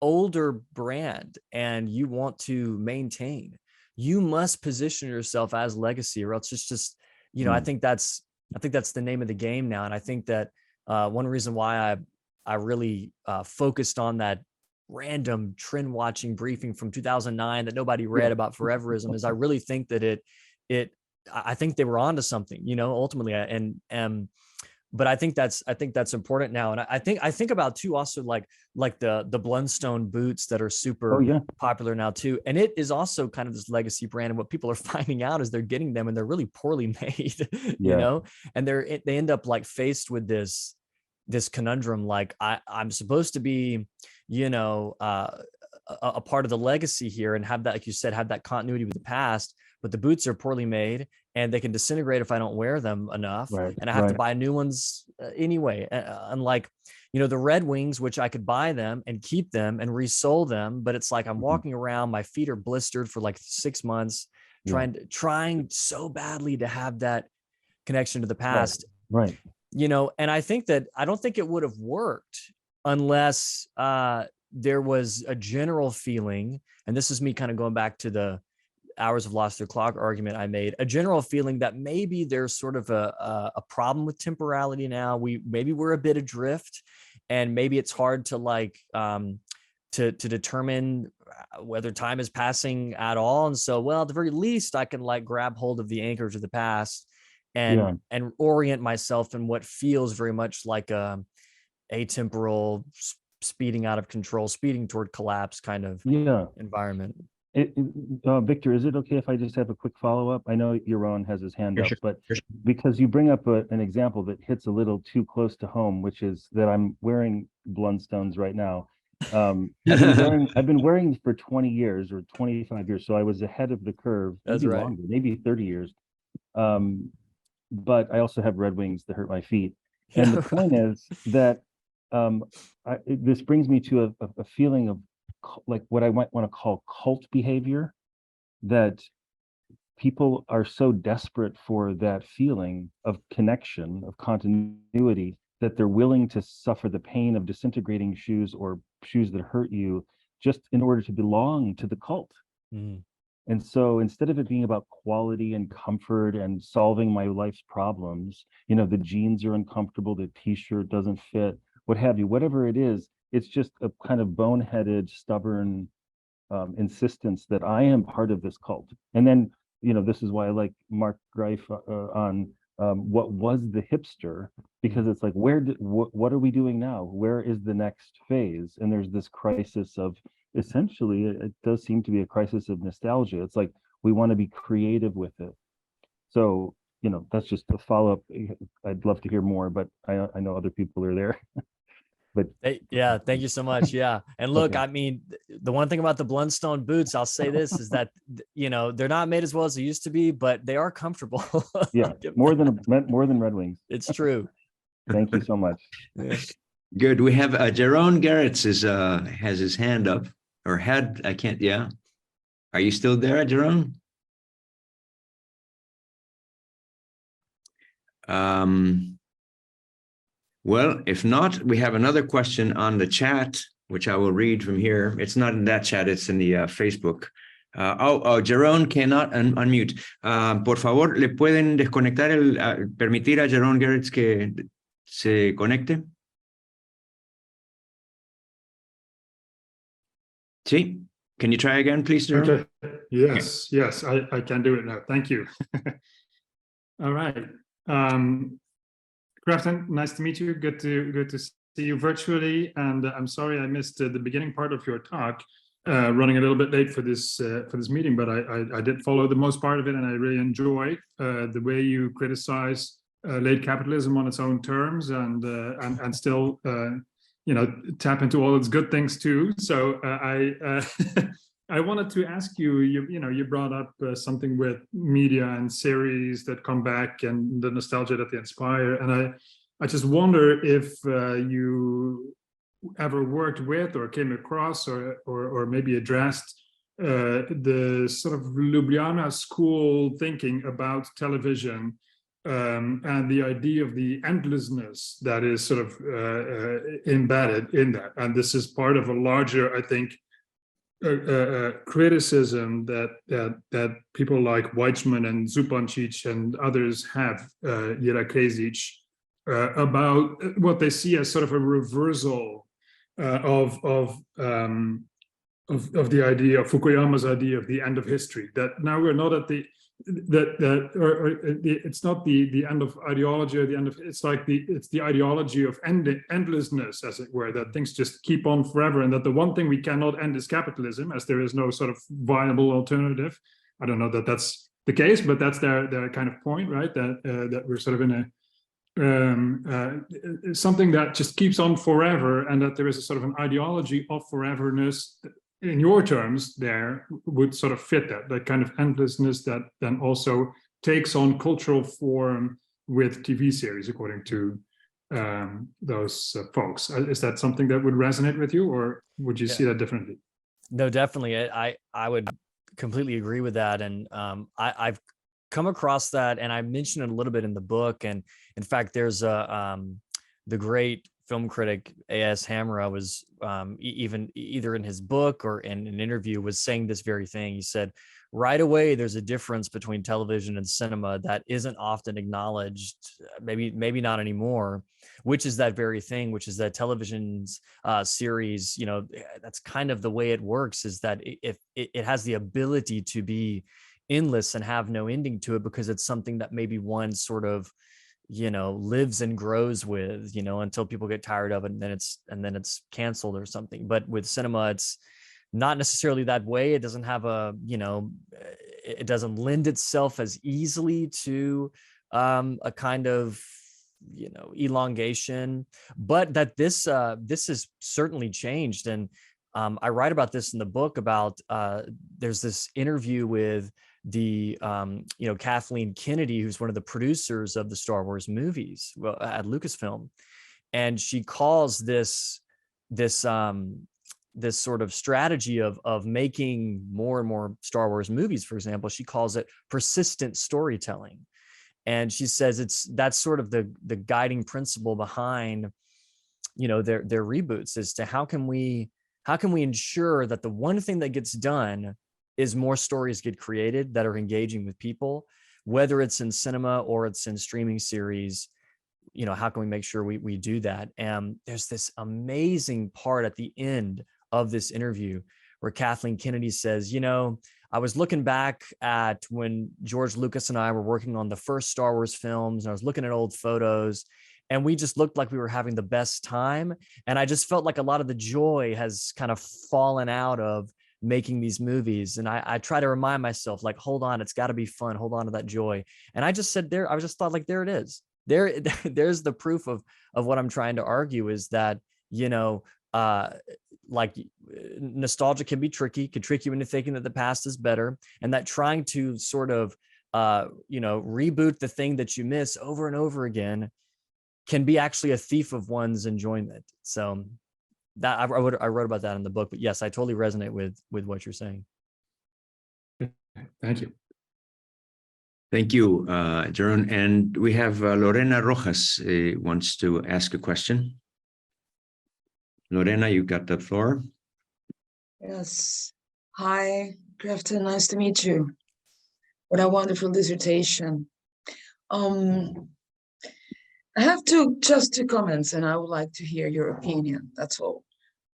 Speaker 2: older brand and you want to maintain, you must position yourself as legacy, or else it's just, I think that's the name of the game now. And I think that one reason why I really focused on that random trend watching briefing from 2009 that nobody read about foreverism is I really think that I think they were onto something, ultimately. But I think that's important now. And I think about too, also like the Blundstone boots that are super popular now too. And it is also kind of this legacy brand. And what people are finding out is they're getting them and they're really poorly made, and they end up like faced with this conundrum. Like I'm supposed to be, a part of the legacy here and have that, like you said, have that continuity with the past, but the boots are poorly made and they can disintegrate if I don't wear them enough. And I have to buy new ones anyway. Unlike, the Red Wings, which I could buy them and keep them and resole them, but it's like I'm walking around, my feet are blistered for like 6 months, trying so badly to have that connection to the past.
Speaker 3: Right.
Speaker 2: And I think that I don't think it would have worked unless there was a general feeling, and this is me kind of going back to the hours of lost their clock argument I made, a general feeling that maybe there's sort of a problem with temporality now. Maybe we're a bit adrift, and maybe it's hard to like to determine whether time is passing at all. And so, well, at the very least, I can like grab hold of the anchors of the past and orient myself in what feels very much like a atemporal, speeding out of control, speeding toward collapse kind of environment.
Speaker 3: Victor, is it okay if I just have a quick follow-up? I know Yaron has his hand up, but because you bring up an example that hits a little too close to home, which is that I'm wearing Blundstones right now. I've been wearing for 20 years or 25 years, so I was ahead of the curve.
Speaker 2: That's
Speaker 3: maybe
Speaker 2: right.
Speaker 3: Longer, maybe 30 years. But I also have Red Wings that hurt my feet. And the point is that this brings me to a feeling of like what I might want to call cult behavior, that people are so desperate for that feeling of connection, of continuity, that they're willing to suffer the pain of disintegrating shoes or shoes that hurt you just in order to belong to the cult. And so instead of it being about quality and comfort and solving my life's problems, the jeans are uncomfortable, the t-shirt doesn't fit, what have you, whatever it is, it's just a kind of boneheaded, stubborn insistence that I am part of this cult. And then, this is why I like Mark Greif on what was the hipster, because it's like, what are we doing now? Where is the next phase? And there's this crisis of, essentially, it does seem to be a crisis of nostalgia. It's like, we want to be creative with it. So, that's just a follow-up. I'd love to hear more, but I know other people are there. But
Speaker 2: yeah, thank you so much. Yeah. And look, I mean, the one thing about the Blundstone boots, I'll say this, is that, they're not made as well as they used to be, but they are comfortable.
Speaker 3: Yeah, more than Red Wings.
Speaker 2: It's true.
Speaker 3: Thank you so much.
Speaker 1: Good. We have Jerome Garretts has his hand up, or had, I can't, Are you still there, Jerome? Well, if not, we have another question on the chat, which I will read from here. It's not in that chat, it's in the Facebook. Jerome cannot unmute. Por favor, ¿le pueden desconectar permitir a Jerome Garretts que se conecte? See, can you try again, please, Jerome?
Speaker 4: Okay. Yes, yes, I can do it now. Thank you. All right. Grafton, nice to meet you. Good to see you virtually. And I'm sorry I missed the beginning part of your talk. Running a little bit late for this meeting, but I did follow the most part of it, and I really enjoy the way you criticize late capitalism on its own terms, and still tap into all its good things too. So I wanted to ask you. You brought up something with media and series that come back and the nostalgia that they inspire, and I just wonder if you ever worked with or came across or maybe addressed the sort of Ljubljana school thinking about television and the idea of the endlessness that is sort of embedded in that. And this is part of a larger, I think, criticism that people like Weitzman and Zupancic and others have, Jelakezic, about what they see as sort of a reversal of the idea of Fukuyama's idea of the end of history. That now we're not at it's not the end of ideology or the end of, it's the ideology of endlessness, as it were, that things just keep on forever, and that the one thing we cannot end is capitalism, as there is no sort of viable alternative. I don't know that that's the case, but that's their kind of point, right? That we're sort of in a something that just keeps on forever, and that there is a sort of an ideology of foreverness. In your terms, there would sort of fit that kind of endlessness that then also takes on cultural form with TV series, according to those folks. Is that something that would resonate with you, or would you see that differently?
Speaker 2: No, definitely. I would completely agree with that, and I've come across that, and I mentioned it a little bit in the book. And in fact, there's the great film critic A.S. Hamra was even either in his book or in an interview was saying this very thing. He said, right away, there's a difference between television and cinema that isn't often acknowledged, maybe not anymore, which is that very thing, which is that television's series, that's kind of the way it works, is that if it has the ability to be endless and have no ending to it, because it's something that maybe one sort of lives and grows with, until people get tired of it, and then it's canceled or something. But with cinema, it's not necessarily that way. It doesn't have it doesn't lend itself as easily to a kind of elongation, but that this has certainly changed. And I write about this in the book about there's this interview with the Kathleen Kennedy, who's one of the producers of the Star Wars movies at Lucasfilm, and she calls this sort of strategy of making more and more Star Wars movies, for example, she calls it persistent storytelling. And she says that's sort of the guiding principle behind their reboots, as to how can we ensure that the one thing that gets done is more stories get created that are engaging with people, whether it's in cinema or it's in streaming series. How can we make sure we do that? And there's this amazing part at the end of this interview where Kathleen Kennedy says, I was looking back at when George Lucas and I were working on the first Star Wars films, and I was looking at old photos, and we just looked like we were having the best time. And I just felt like a lot of the joy has kind of fallen out of making these movies. And I try to remind myself, like, hold on, it's got to be fun. Hold on to that joy. And I just said I just thought, like, there it is. There's the proof of what I'm trying to argue, is that, like, nostalgia can be tricky, can trick you into thinking that the past is better, and that trying to sort of, reboot the thing that you miss over and over again can be actually a thief of one's enjoyment. So that I wrote about that in the book. But yes, I totally resonate with what you're saying.
Speaker 4: Thank you.
Speaker 1: Thank you, Jeroen. And we have Lorena Rojas wants to ask a question. Lorena, you got the floor.
Speaker 5: Yes. Hi, Grafton. Nice to meet you. What a wonderful dissertation. I have just two comments, and I would like to hear your opinion. That's all.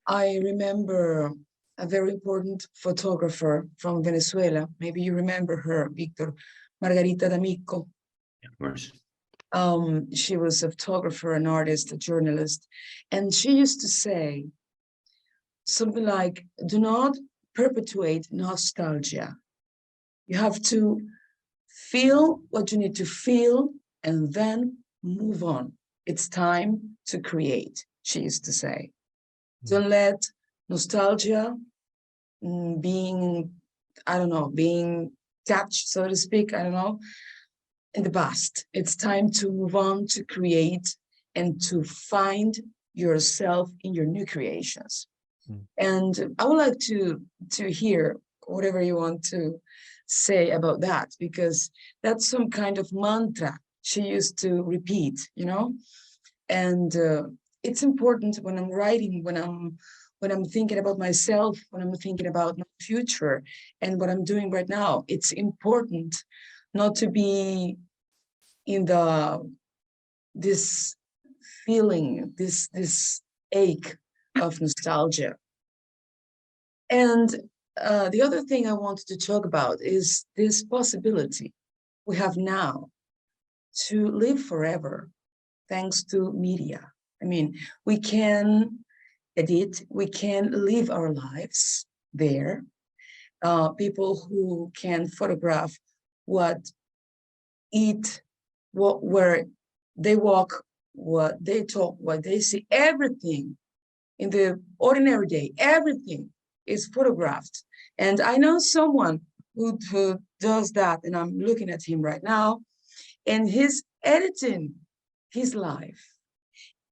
Speaker 5: I remember a very important photographer from Venezuela. Maybe you remember her, Victor, Margarita D'Amico.
Speaker 1: Of course.
Speaker 5: She was a photographer, an artist, a journalist, and she used to say something like, do not perpetuate nostalgia. You have to feel what you need to feel and then move on. It's time to create, she used to say. Don't let nostalgia being touched, so to speak, in the past. It's time to move on, to create, and to find yourself in your new creations. And I would like to hear whatever you want to say about that, because that's some kind of mantra she used to repeat, and it's important when I'm writing, when I'm thinking about myself, when I'm thinking about my future and what I'm doing right now. It's important not to be in this feeling, this ache of nostalgia. And the other thing I wanted to talk about is this possibility we have now to live forever thanks to media. I mean, we can edit, we can live our lives there. People who can photograph what eat, where they walk, what they talk, what they see, everything in the ordinary day, everything is photographed. And I know someone who does that, and I'm looking at him right now, and he's editing his life.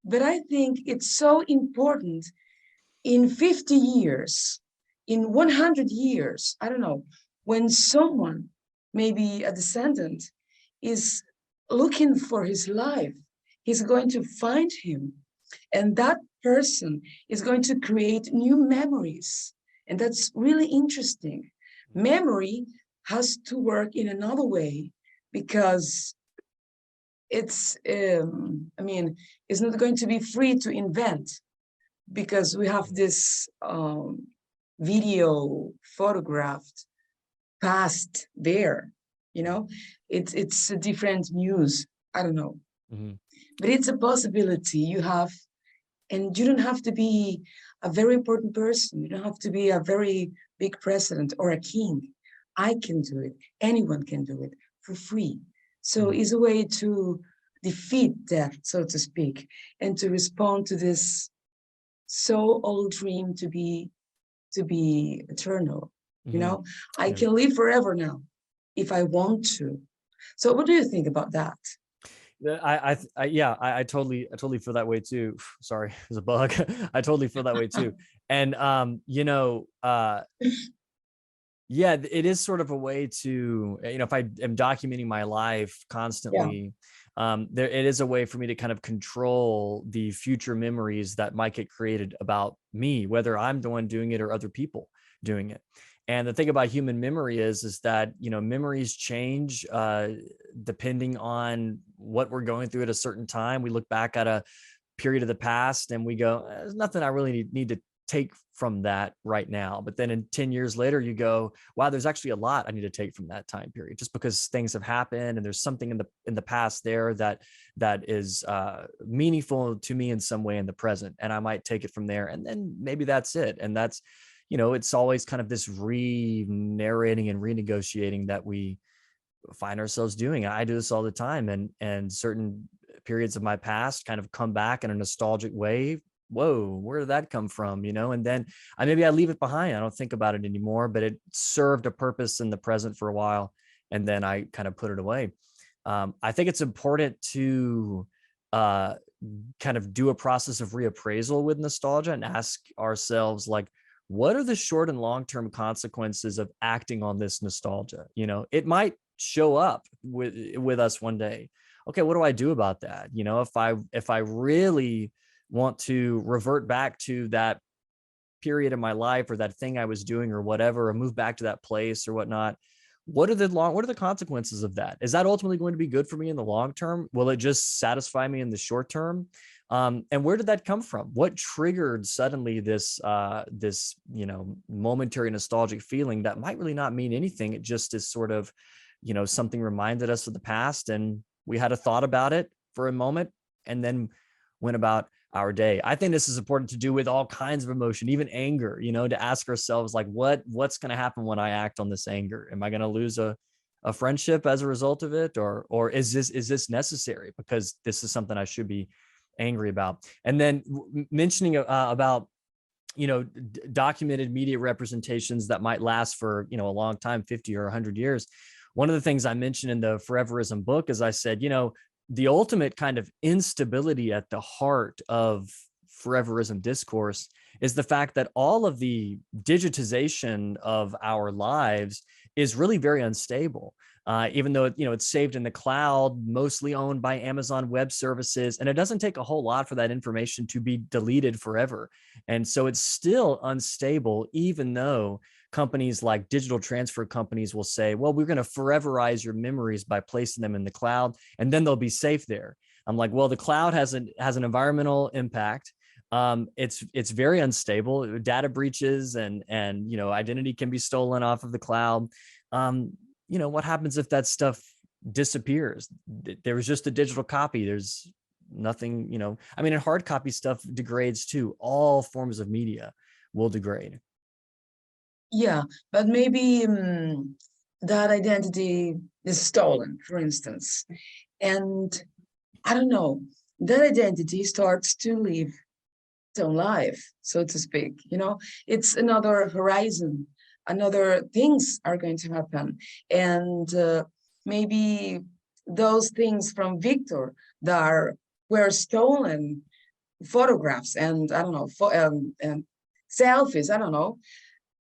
Speaker 5: But I think it's so important in 50 years, in 100 years, I don't know, when someone, maybe a descendant, is looking for his life, he's going to find him. And that person is going to create new memories. And that's really interesting. Memory has to work in another way, because it's not going to be free to invent, because we have this video photographed past there, it's a different news. I don't know. But it's a possibility you have, and you don't have to be a very important person. You don't have to be a very big president or a king. I can do it. Anyone can do it for free. So it's a way to defeat death, so to speak, and to respond to this so old dream to be eternal. I can live forever now if I want to. So what do you think about that?
Speaker 2: I totally feel that way too. Sorry, there's a bug. I totally feel that way too. And yeah, it is sort of a way to, if I am documenting my life constantly, it is a way for me to kind of control the future memories that might get created about me, whether I'm the one doing it or other people doing it. And the thing about human memory is that, memories change depending on what we're going through at a certain time. We look back at a period of the past and we go, there's nothing I really need to take from that right now. But then in 10 years later, you go, wow, there's actually a lot I need to take from that time period, just because things have happened and there's something in the past there that is meaningful to me in some way in the present. And I might take it from there. And then maybe that's it. And that's, it's always kind of this re-narrating and renegotiating that we find ourselves doing. I do this all the time, and certain periods of my past kind of come back in a nostalgic way. Whoa, where did that come from? And then maybe I leave it behind. I don't think about it anymore, but it served a purpose in the present for a while. And then I kind of put it away. I think it's important to kind of do a process of reappraisal with nostalgia and ask ourselves, like, what are the short and long-term consequences of acting on this nostalgia? It might show up with us one day. Okay, what do I do about that? If I really want to revert back to that period of my life or that thing I was doing or whatever, or move back to that place or whatnot, what are the consequences of that? Is that ultimately going to be good for me in the long term? Will it just satisfy me in the short term? And where did that come from? What triggered suddenly this momentary nostalgic feeling that might really not mean anything? It just is sort of, something reminded us of the past, and we had a thought about it for a moment and then went about our day. I think this is important to do with all kinds of emotion, even anger, to ask ourselves, like, what's going to happen when I act on this anger? Am I going to lose a friendship as a result of it? Or is this necessary because this is something I should be angry about? And then mentioning about, documented media representations that might last for, a long time, 50 or 100 years. One of the things I mentioned in the Foreverism book is I said, the ultimate kind of instability at the heart of foreverism discourse is the fact that all of the digitization of our lives is really very unstable. Even though it's saved in the cloud, mostly owned by Amazon Web Services, and it doesn't take a whole lot for that information to be deleted forever. And so it's still unstable, even though companies like digital transfer companies will say, well, we're going to foreverize your memories by placing them in the cloud, and then they'll be safe there. I'm like, well, the cloud has an environmental impact. It's very unstable. Data breaches and identity can be stolen off of the cloud. What happens if that stuff disappears? There was just a digital copy. There's nothing, and hard copy stuff degrades too. All forms of media will degrade.
Speaker 5: Yeah, but maybe that identity is stolen, for instance. And I don't know, that identity starts to live its own life, so to speak. It's another horizon, another things are going to happen. And maybe those things from Victor that were stolen, photographs and I don't know, and selfies, I don't know,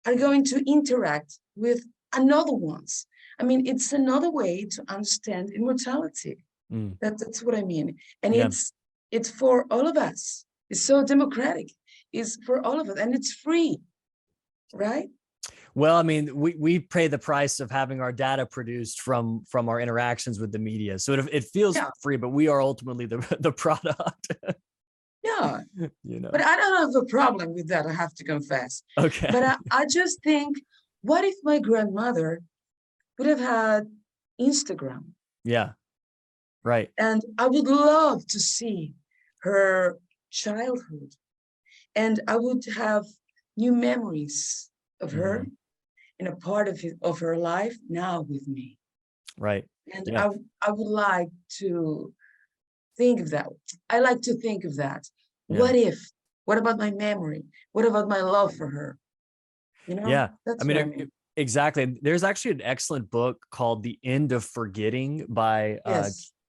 Speaker 5: are going to interact with another ones. It's another way to understand immortality. That's what I mean. And
Speaker 2: yeah.
Speaker 5: it's for all of us. It's so democratic. It's for all of us, and it's free, right?
Speaker 2: Well, we pay the price of having our data produced from our interactions with the media. So it feels free, but we are ultimately the product.
Speaker 5: Yeah. But I don't have a problem with that, I have to confess.
Speaker 2: Okay.
Speaker 5: But I just think, what if my grandmother would have had Instagram?
Speaker 2: Yeah. Right.
Speaker 5: And I would love to see her childhood. And I would have new memories of her in a part of her life now with me.
Speaker 2: Right.
Speaker 5: And
Speaker 2: yeah.
Speaker 5: I would like to think of that. I like to think of that.
Speaker 2: Yeah.
Speaker 5: What if? What about my memory? What about my love for her?
Speaker 2: Yeah.
Speaker 5: That's what I mean.
Speaker 2: Exactly. There's actually an excellent book called The End of Forgetting by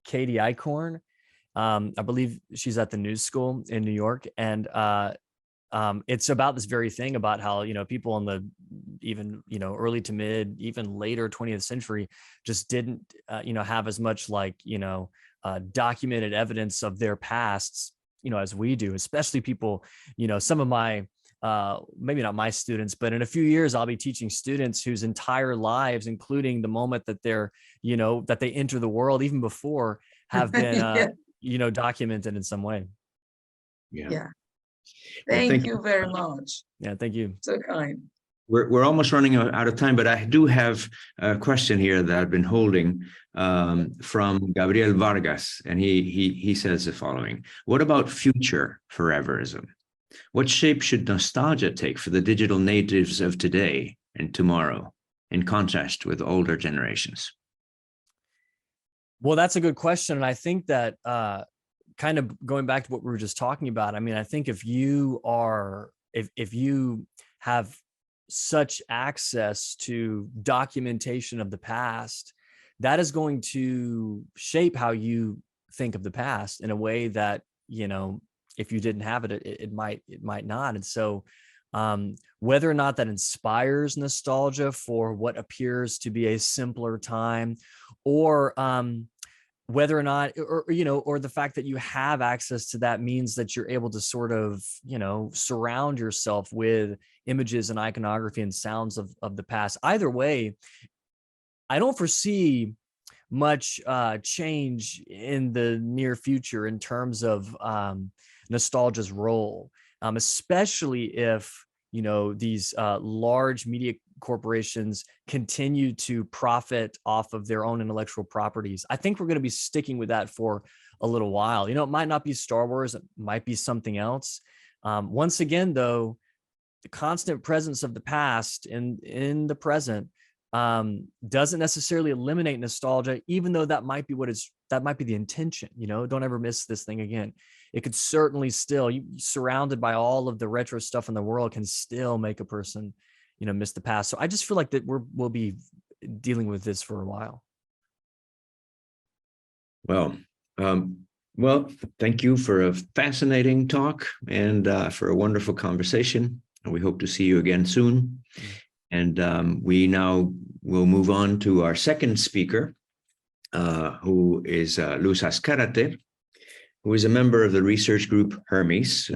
Speaker 2: Katie Eichhorn. I believe she's at the News School in New York. And it's about this very thing, about how, people in the even, early to mid, even later 20th century just didn't, have as much documented evidence of their pasts, as we do, especially people, some of my, maybe not my students, but in a few years, I'll be teaching students whose entire lives, including the moment that they're, that they enter the world, even before, have been, documented in some way.
Speaker 5: Yeah. Thank you very much.
Speaker 2: Yeah, thank you.
Speaker 5: So kind.
Speaker 1: We're almost running out of time, but I do have a question here that I've been holding from Gabriel Vargas, and he says the following: what about future foreverism? What shape should nostalgia take for the digital natives of today and tomorrow, in contrast with older generations?
Speaker 2: Well, that's a good question. And I think that kind of going back to what we were just talking about, I think if you have such access to documentation of the past, that is going to shape how you think of the past in a way that, if you didn't have it, it might not. And so whether or not that inspires nostalgia for what appears to be a simpler time, or whether or not, or the fact that you have access to that means that you're able to sort of, surround yourself with images and iconography and sounds of the past. Either way, I don't foresee much change in the near future in terms of nostalgia's role, especially if, you know, these large media corporations continue to profit off of their own intellectual properties. I think we're going to be sticking with that for a little while. You know, it might not be Star Wars, it might be something else. Once again, though, the constant presence of the past in the present doesn't necessarily eliminate nostalgia, even though that might be that might be the intention. You know, don't ever miss this thing again. It could certainly still, surrounded by all of the retro stuff in the world, can still make a person, you know, miss the past. So I just feel like that we'll be dealing with this for a while.
Speaker 1: Well, thank you for a fascinating talk and for a wonderful conversation. And we hope to see you again soon. And we now will move on to our second speaker, who is Luz Azcárate, who is a member of the research group Hermes,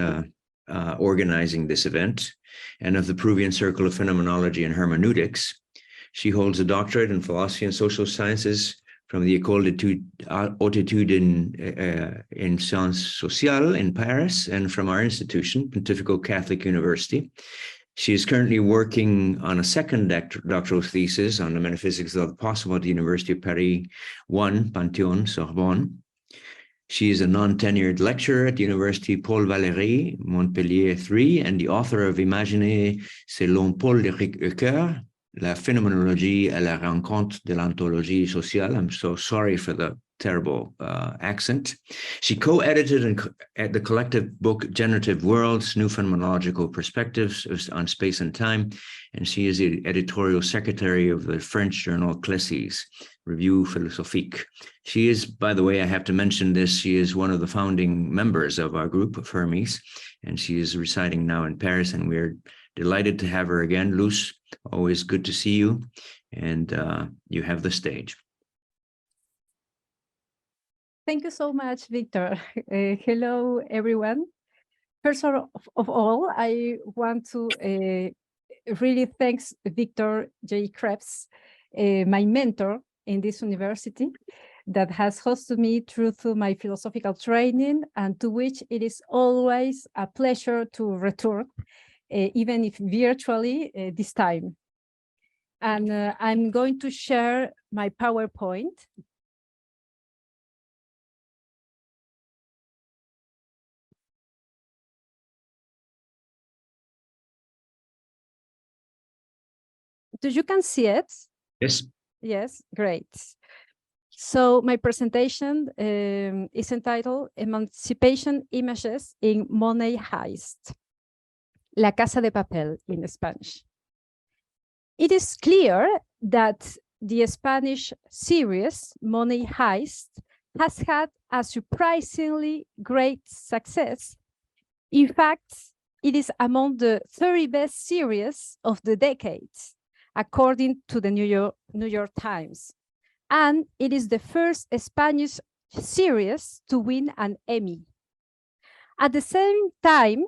Speaker 1: organizing this event, and of the Peruvian Circle of Phenomenology and Hermeneutics. She holds a doctorate in philosophy and social sciences from the École Haute Études in Sciences Sociales in Paris, and from our institution, Pontifical Catholic University. She is currently working on a second doctoral thesis on the metaphysics of the possible at the University of Paris 1, Panthéon, Sorbonne. She is a non-tenured lecturer at the University Paul Valéry, Montpellier 3, and the author of Imaginer selon Paul Ricoeur, La phénoménologie à la rencontre de l'anthropologie sociale. I'm so sorry for the terrible accent. She co-edited at the collective book Generative Worlds, New Phenomenological Perspectives on Space and Time, and she is the editorial secretary of the French journal Clécy's, Revue Philosophique. She is, by the way, I have to mention this, she is one of the founding members of our group of Hermes, and she is residing now in Paris, and we're delighted to have her again. Luz, always good to see you, and you have the stage.
Speaker 6: Thank you so much, Victor. Hello, everyone. First of all, I want to really thank Victor J. Krebs, my mentor in this university, that has hosted me through my philosophical training, and to which it is always a pleasure to return, even if virtually this time. And I'm going to share my PowerPoint. So you can see it?
Speaker 1: Yes.
Speaker 6: Yes, great. So my presentation is entitled Emancipation Images in Money Heist, La Casa de Papel in Spanish. It is clear that the Spanish series Money Heist has had a surprisingly great success. In fact, it is among the 30 best series of the decade, according to the New York Times. And it is the first Spanish series to win an Emmy. At the same time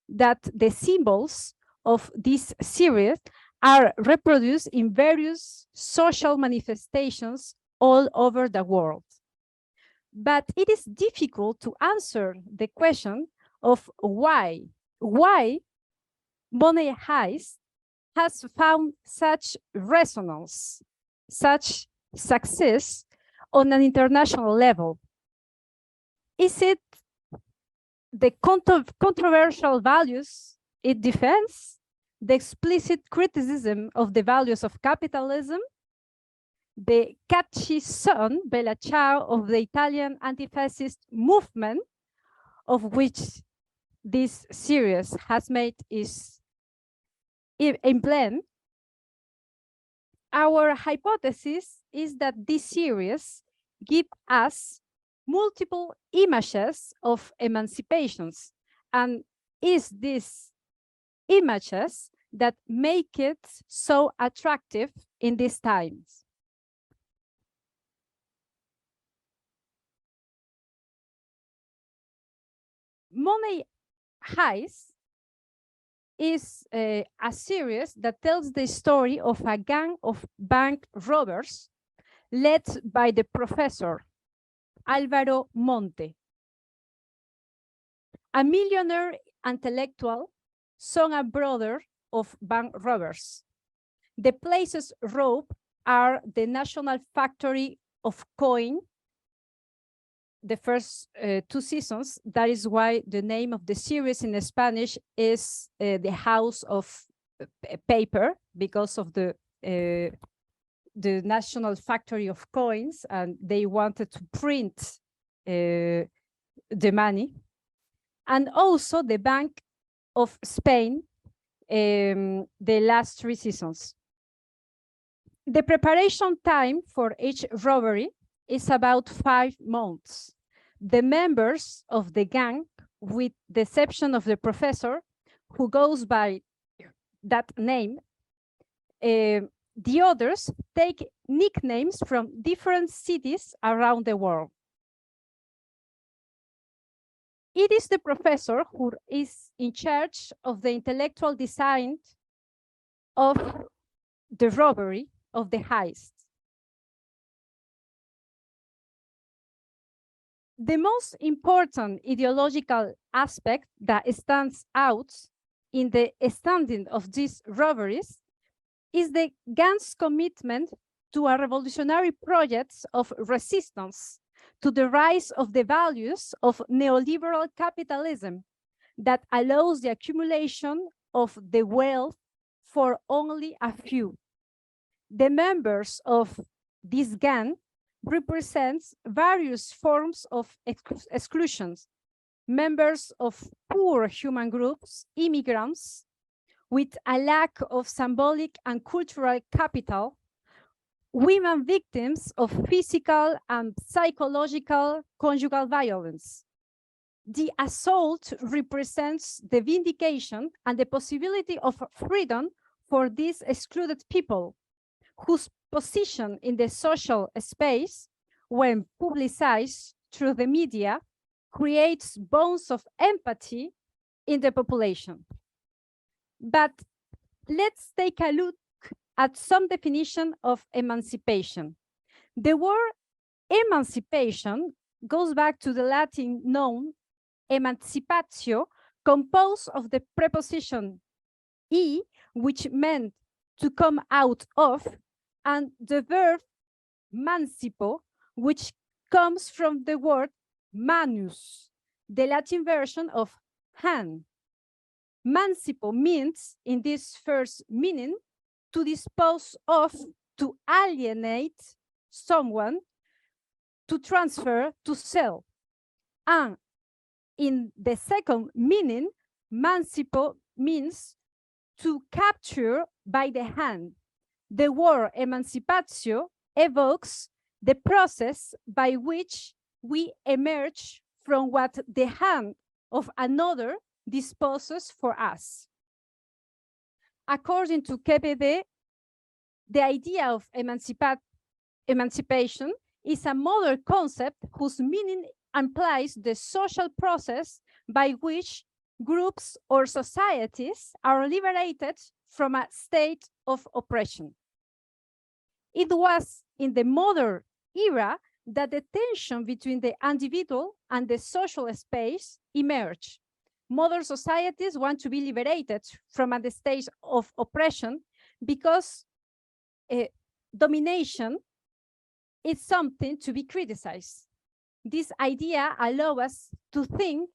Speaker 6: that the symbols of this series are reproduced in various social manifestations all over the world. But it is difficult to answer the question of why Money Heist has found such resonance, such success on an international level. Is it the controversial values it defends, the explicit criticism of the values of capitalism, the catchy song Bella Ciao of the Italian anti-fascist movement, of which this series has made its emblem? Our hypothesis is that this series gives us multiple images of emancipations, and is these images that make it so attractive in these times. Money Heist is a series that tells the story of a gang of bank robbers led by the professor Álvaro Monte, a millionaire intellectual, son and brother of bank robbers. The places robbed are the National Factory of Coin, the first 2 seasons. That is why the name of the series in Spanish is the House of Paper, because of the National Factory of Coins, and they wanted to print the money. And also the Bank of Spain, the last 3 seasons. The preparation time for each robbery is about 5 months. The members of the gang, with the exception of the professor, who goes by that name, the others take nicknames from different cities around the world. It is the professor who is in charge of the intellectual design of the robbery, of the heist. The most important ideological aspect that stands out in the standing of these robberies is the gang's commitment to a revolutionary project of resistance to the rise of the values of neoliberal capitalism that allows the accumulation of the wealth for only a few. The members of this gang represents various forms of exclusions, members of poor human groups, immigrants, with a lack of symbolic and cultural capital, women victims of physical and psychological conjugal violence. The assault represents the vindication and the possibility of freedom for these excluded people, whose position in the social space, when publicized through the media, creates bonds of empathy in the population. But let's take a look at some definition of emancipation. The word emancipation goes back to the Latin noun emancipatio, composed of the preposition e, which meant to come out of, and the verb mancipo, which comes from the word manus, the Latin version of hand. Mancipo means, in this first meaning, to dispose of, to alienate someone, to transfer, to sell. And in the second meaning, mancipo means to capture by the hand. The word emancipatio evokes the process by which we emerge from what the hand of another disposes for us. According to KPD, the idea of emancipation is a modern concept whose meaning implies the social process by which groups or societies are liberated from a state of oppression. It was in the modern era that the tension between the individual and the social space emerged. Modern societies want to be liberated from a state of oppression because domination is something to be criticized. This idea allows us to think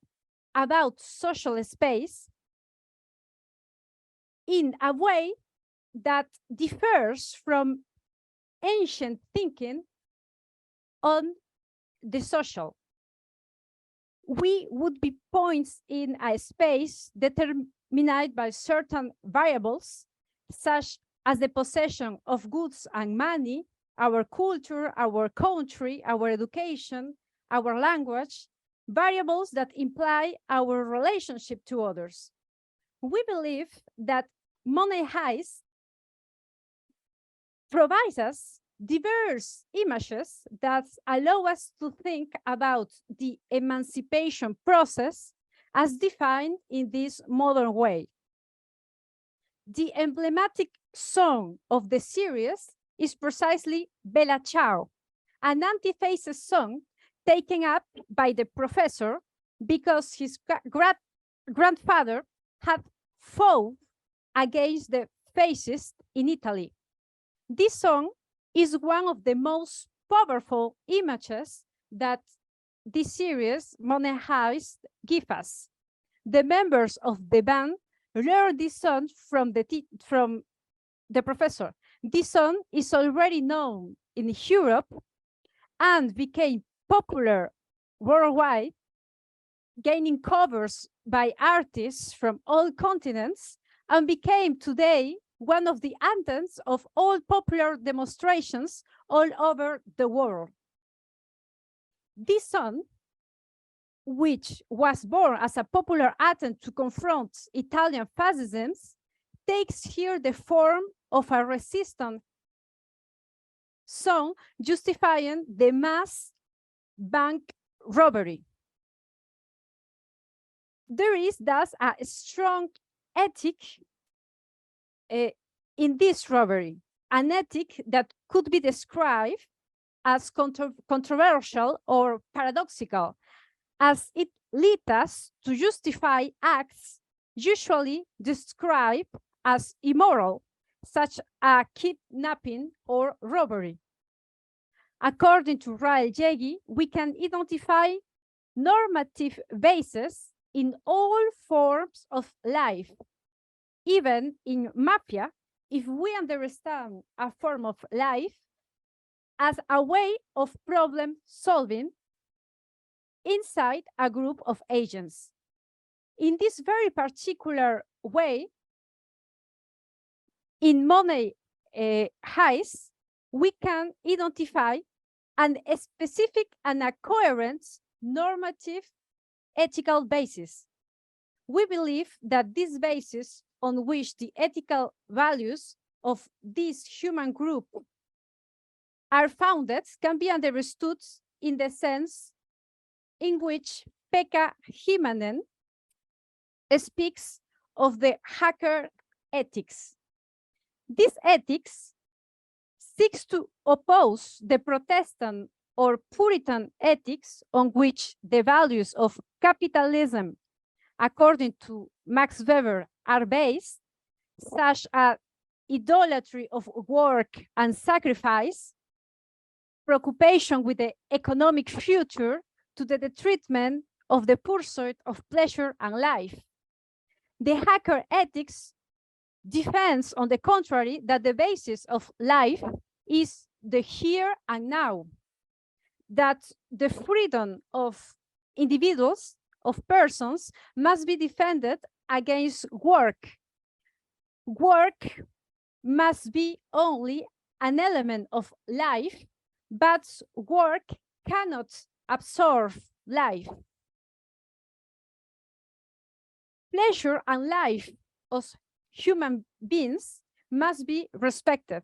Speaker 6: about social space in a way that differs from ancient thinking on the social. We would be points in a space determined by certain variables, such as the possession of goods and money, our culture, our country, our education, our language, variables that imply our relationship to others. We believe that money heist provides us diverse images that allow us to think about the emancipation process as defined in this modern way. The emblematic song of the series is precisely Bella Ciao, an anti-fascist song taken up by the professor because his grandfather had fought against the fascists in Italy. This song is one of the most powerful images that this series, Money Heist, gives us. The members of the band learned this song from the professor. This song is already known in Europe and became popular worldwide, gaining covers by artists from all continents, and became today one of the anthems of all popular demonstrations all over the world. This song, which was born as a popular attempt to confront Italian fascism, takes here the form of a resistance song justifying the mass bank robbery. There is thus a strong ethic in this robbery, an ethic that could be described as controversial or paradoxical, as it leads us to justify acts usually described as immoral, such as kidnapping or robbery. According to Rael Yegi, we can identify normative bases in all forms of life, even in mafia, if we understand a form of life as a way of problem solving inside a group of agents. In this very particular way, in Money Heist, we can identify a specific and a coherent normative ethical basis. We believe that this basis on which the ethical values of this human group are founded can be understood in the sense in which Pekka Himanen speaks of the hacker ethics. This ethics seeks to oppose the Protestant or Puritan ethics on which the values of capitalism, according to Max Weber, are based, such as idolatry of work and sacrifice, preoccupation with the economic future to the detriment of the pursuit of pleasure and life. The hacker ethics defends, on the contrary, that the basis of life is the here and now, that the freedom of individuals, of persons, must be defended against work. Work must be only an element of life, but work cannot absorb life. Pleasure and life of human beings must be respected.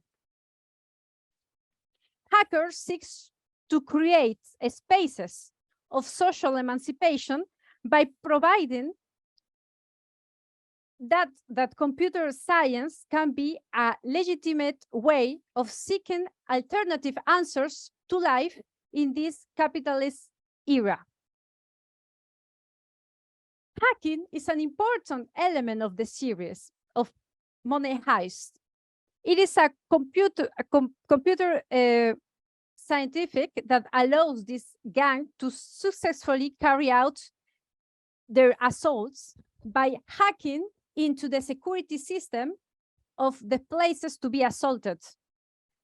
Speaker 6: Hackers seek to create spaces of social emancipation by providing that computer science can be a legitimate way of seeking alternative answers to life in this capitalist era. Hacking is an important element of the series of Money Heist. It is a computer scientific that allows this gang to successfully carry out their assaults by hacking into the security system of the places to be assaulted,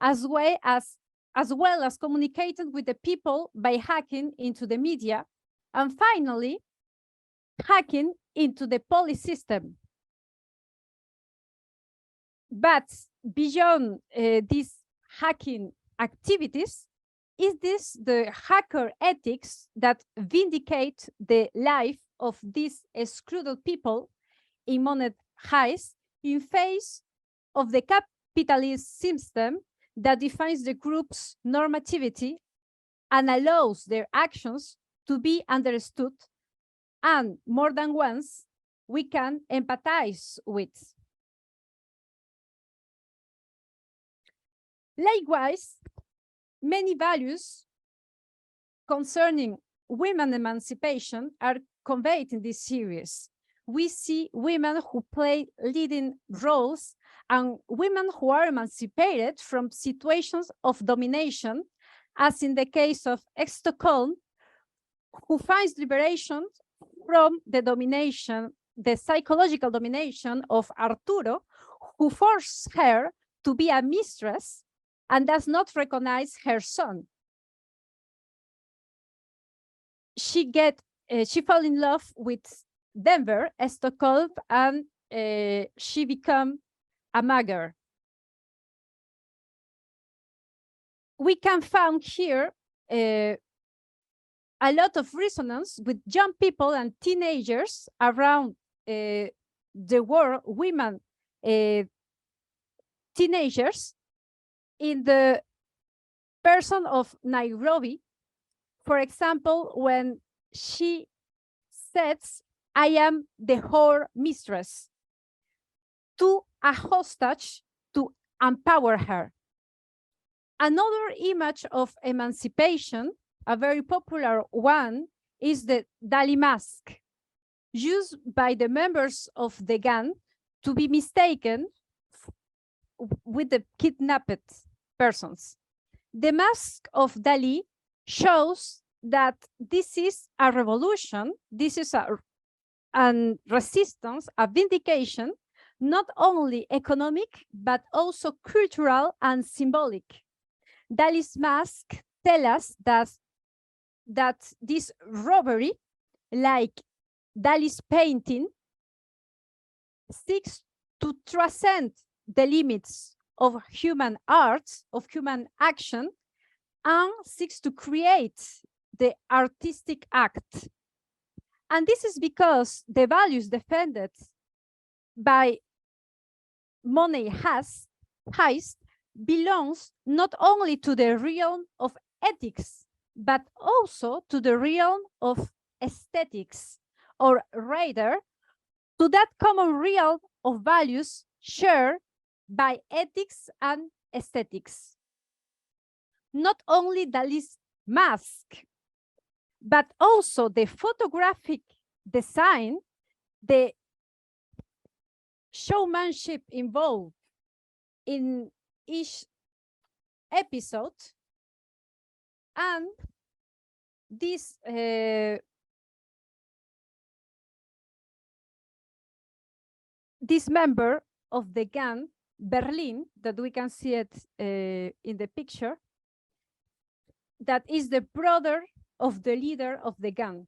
Speaker 6: as well as communicating with the people by hacking into the media, and finally, hacking into the police system. But beyond these hacking activities, is this the hacker ethics that vindicate the life of these excluded people in Money Heist in face of the capitalist system that defines the group's normativity and allows their actions to be understood and more than once we can empathize with? Likewise, many values concerning women emancipation are conveyed in this series. We see women who play leading roles and women who are emancipated from situations of domination, as in the case of Stockholm, who finds liberation from the domination, the psychological domination of Arturo, who forced her to be a mistress and does not recognize her son. She fell in love with Denver, Stockholm, and she became a mugger. We can find here a lot of resonance with young people and teenagers around the world, women teenagers, in the person of Nairobi. For example, when she says, "I am the whore mistress," to a hostage to empower her. Another image of emancipation, a very popular one, is the Dali mask, used by the members of the gang to be mistaken with the kidnapped persons. The mask of Dali shows that this is a revolution, this is a resistance, a vindication, not only economic, but also cultural and symbolic. Dali's mask tells us that this robbery, like Dali's painting, seeks to transcend the limits of human art, of human action, and seeks to create the artistic act. And this is because the values defended by money heist belongs not only to the realm of ethics, but also to the realm of aesthetics, or rather, to that common realm of values shared by ethics and aesthetics. Not only Dali's mask, but also the photographic design, the showmanship involved in each episode, and this member of the gang, Berlin, that we can see it in the picture, that is the brother of the leader of the gang.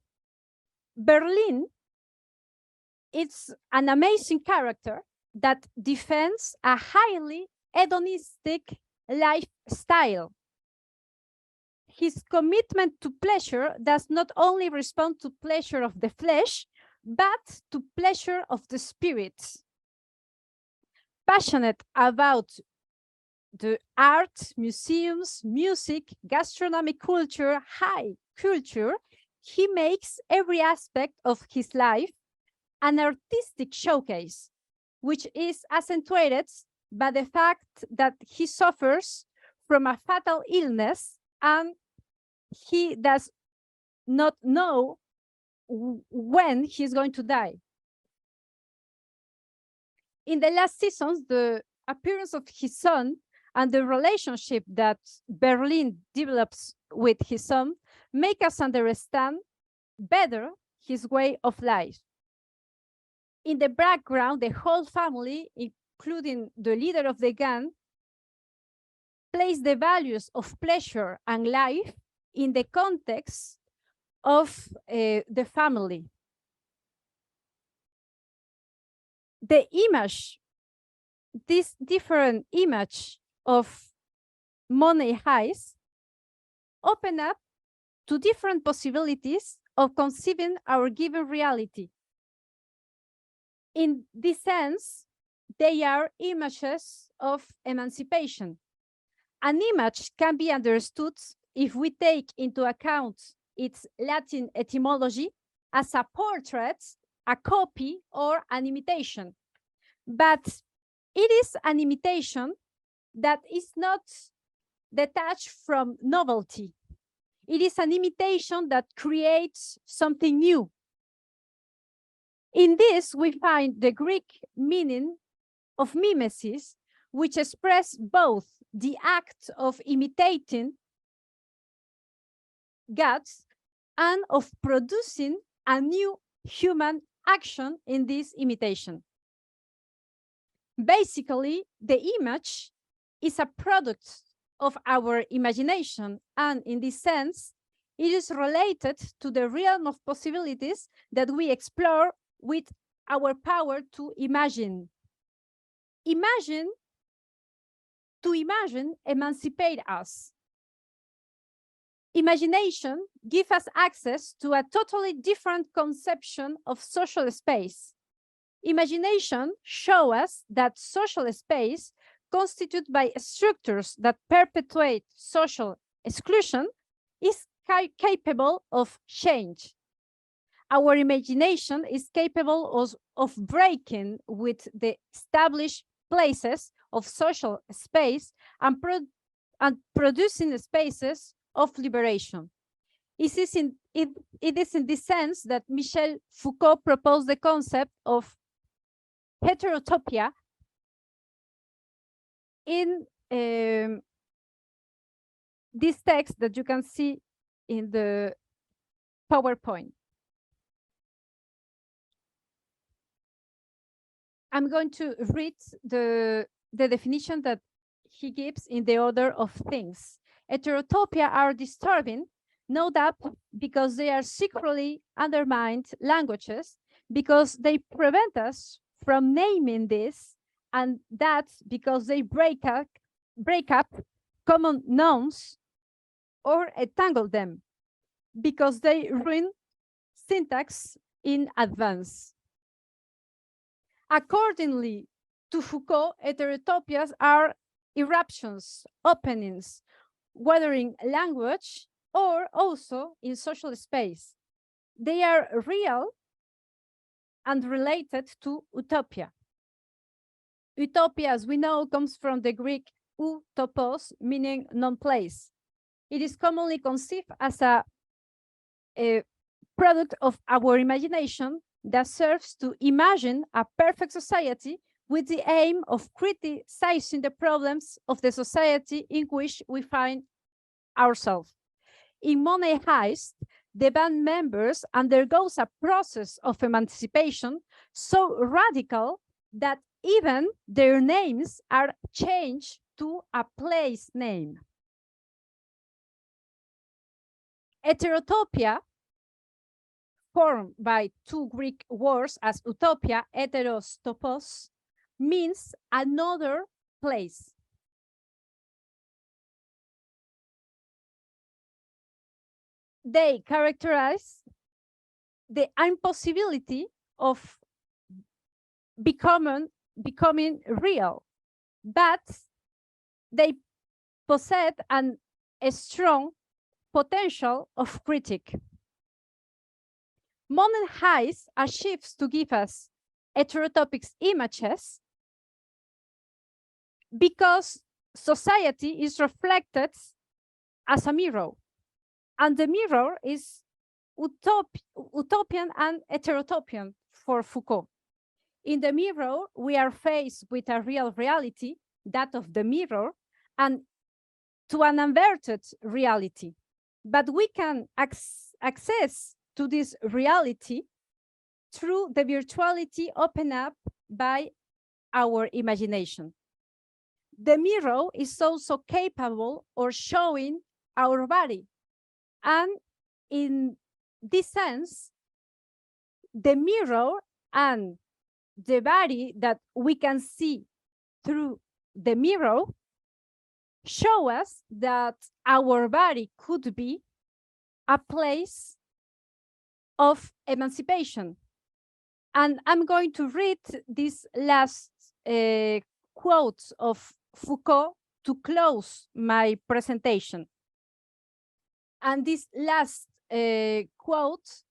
Speaker 6: Berlin, it's an amazing character that defends a highly hedonistic lifestyle. His commitment to pleasure does not only respond to pleasure of the flesh, but to pleasure of the spirit. Passionate about the art, museums, music, gastronomic culture, high culture, he makes every aspect of his life an artistic showcase, which is accentuated by the fact that he suffers from a fatal illness and he does not know when he's going to die. In the last seasons, the appearance of his son and the relationship that Berlin develops with his son make us understand better his way of life. In the background, the whole family, including the leader of the gang, place the values of pleasure and life in the context of the family. The image, this different image of money heist, open up to different possibilities of conceiving our given reality. In this sense, they are images of emancipation. An image can be understood if we take into account its Latin etymology as a portrait, a copy, or an imitation. But it is an imitation that is not detached from novelty. It is an imitation that creates something new. In this, we find the Greek meaning of mimesis, which express both the act of imitating gods and of producing a new human action in this imitation. Basically, the image is a product of our imagination, and in this sense, it is related to the realm of possibilities that we explore with our power to imagine. To imagine, emancipate us. Imagination gives us access to a totally different conception of social space. Imagination shows us that social space, constituted by structures that perpetuate social exclusion, is capable of change. Our imagination is capable of breaking with the established places of social space and producing spaces of liberation. It is in this sense that Michel Foucault proposed the concept of heterotopia in this text that you can see in the PowerPoint. I'm going to read the definition that he gives in the order of things. Heterotopia are disturbing, no doubt because they are secretly undermined languages, because they prevent us from naming this, and that's because they break up common nouns or entangle them, because they ruin syntax in advance. Accordingly to Foucault, heterotopias are eruptions, openings, whether in language or also in social space. They are real and related to utopia. Utopia, as we know, comes from the Greek utopos, meaning non-place. It is commonly conceived as a product of our imagination that serves to imagine a perfect society with the aim of criticizing the problems of the society in which we find ourselves. In Money Heist, the band members undergoes a process of emancipation so radical that even their names are changed to a place name. Heterotopia, formed by two Greek words as utopia, heteros, topos, means another place. They characterize the impossibility of becoming real, but they possess a strong potential of critique. Modern Heist achieves to give us heterotopic images because society is reflected as a mirror, and the mirror is utopian and heterotopian for Foucault. In the mirror, we are faced with a real reality, that of the mirror, and to an inverted reality. But we can access to this reality through the virtuality opened up by our imagination. The mirror is also capable of showing our body. And in this sense, the mirror and the body that we can see through the mirror show us that our body could be a place of emancipation. And I'm going to read these last quotes of Foucault to close my presentation. And this last quote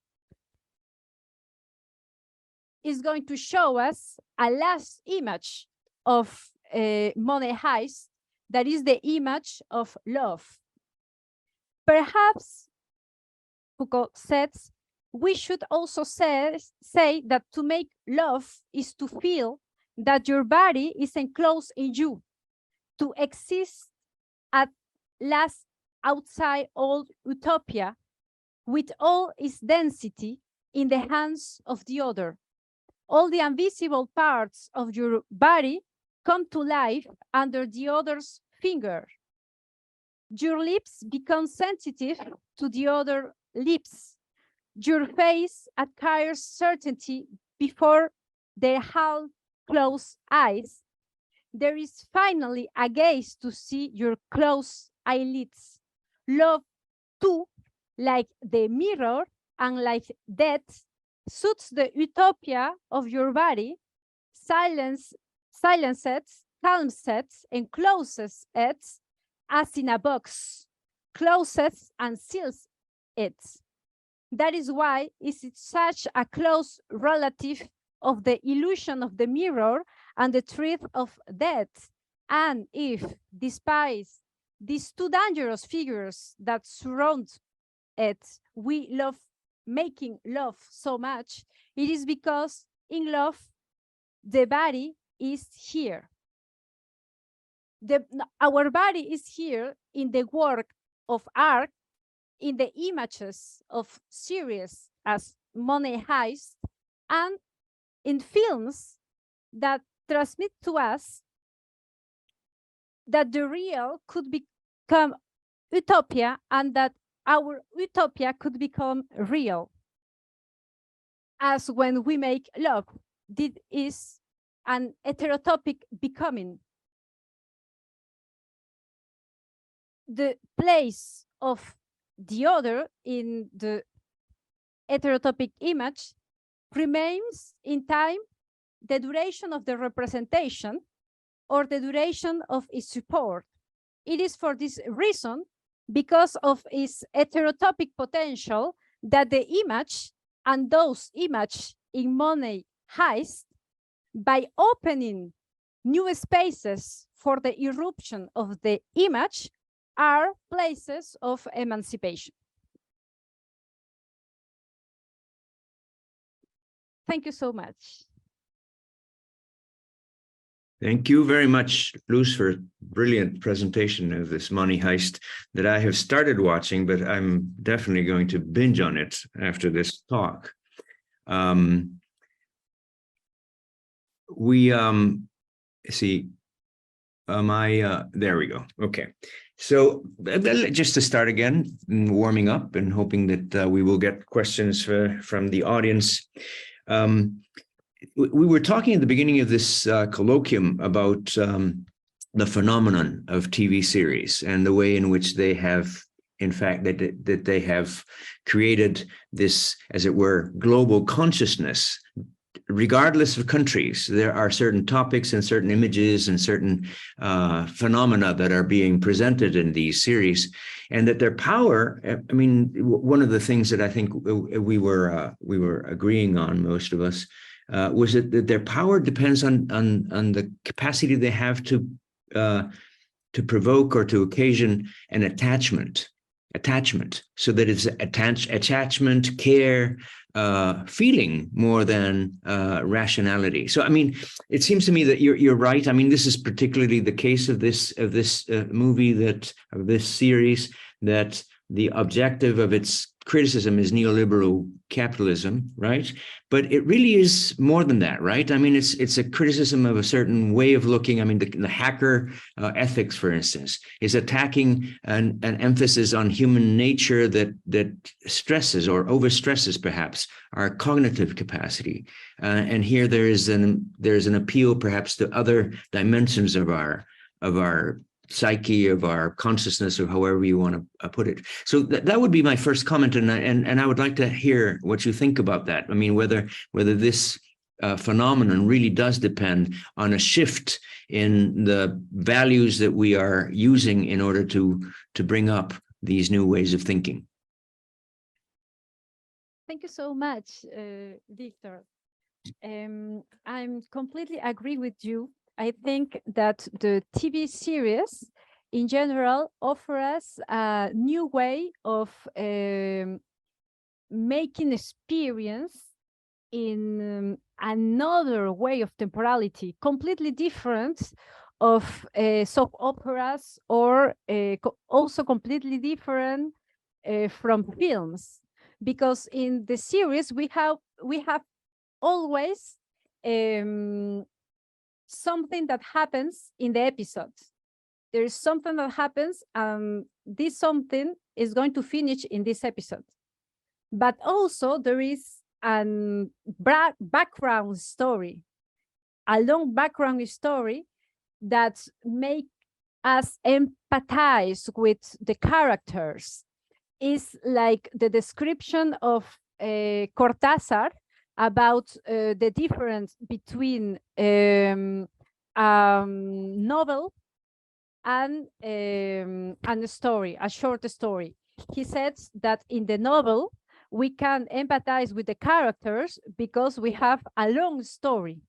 Speaker 6: is going to show us a last image of Money Heist that is the image of love. Perhaps, Foucault says, we should also say that to make love is to feel that your body is enclosed in you, to exist at last outside all utopia with all its density in the hands of the other. All the invisible parts of your body come to life under the other's finger. Your lips become sensitive to the other lips. Your face acquires certainty before their half-closed eyes. There is finally a gaze to see your closed eyelids. Love, too, like the mirror and like death, suits the utopia of your body, silences, calms it, and closes it as in a box, closes and seals it. That is why is it such a close relative of the illusion of the mirror and the truth of death. And if, despite these two dangerous figures that surround it, we love making love so much, it is because in love, the body is here. Our body is here in the work of art, in the images of series as Money Heist, and in films that transmit to us that the real could become utopia and that our utopia could become real. As when we make love, this is an heterotopic becoming. The place of the other in the heterotopic image remains in time the duration of the representation or the duration of its support. It is for this reason, because of its heterotopic potential, that the image and those images in Money Heist, by opening new spaces for the irruption of the image, are places of emancipation. Thank you so much.
Speaker 1: Thank you very much, Luz, for a brilliant presentation of this Money Heist that I have started watching, but I'm definitely going to binge on it after this talk. There we go. Okay. So just to start again, warming up and hoping that we will get questions from the audience. We were talking at the beginning of this colloquium about the phenomenon of TV series and the way in which they have, in fact, that they have created this, as it were, global consciousness. Regardless of countries, there are certain topics and certain images and certain phenomena that are being presented in these series, and that their power, I mean, one of the things that I think we were agreeing on, most of us, was that their power depends on the capacity they have to provoke or to occasion an attachment, so that it's attachment, care, feeling more than rationality. So, I mean, it seems to me that you're right. I mean, this is particularly the case of this movie, of this series, that the objective of its criticism is neoliberal capitalism, right? But it really is more than that, right? I mean, it's a criticism of a certain way of looking. I mean, the hacker ethics, for instance, is attacking an emphasis on human nature that stresses or overstresses perhaps our cognitive capacity. And here there's an appeal perhaps to other dimensions of our psyche, of our consciousness, or however you want to put it. So that would be my first comment, and I would like to hear what you think about that. I mean, whether this phenomenon really does depend on a shift in the values that we are using in order to bring up these new ways of thinking.
Speaker 6: Thank you so much, Victor. I'm completely agree with you. I think that the TV series in general offer us a new way of making experience in another way of temporality, completely different of soap operas, or also completely different from films, because in the series we have always something that happens in the episodes. There is something that happens, and this something is going to finish in this episode. But also there is a background story, a long background story that make us empathize with the characters. Is like the description of Cortázar about the difference between novel and a story, a short story. He says that in the novel, we can empathize with the characters because we have a long story.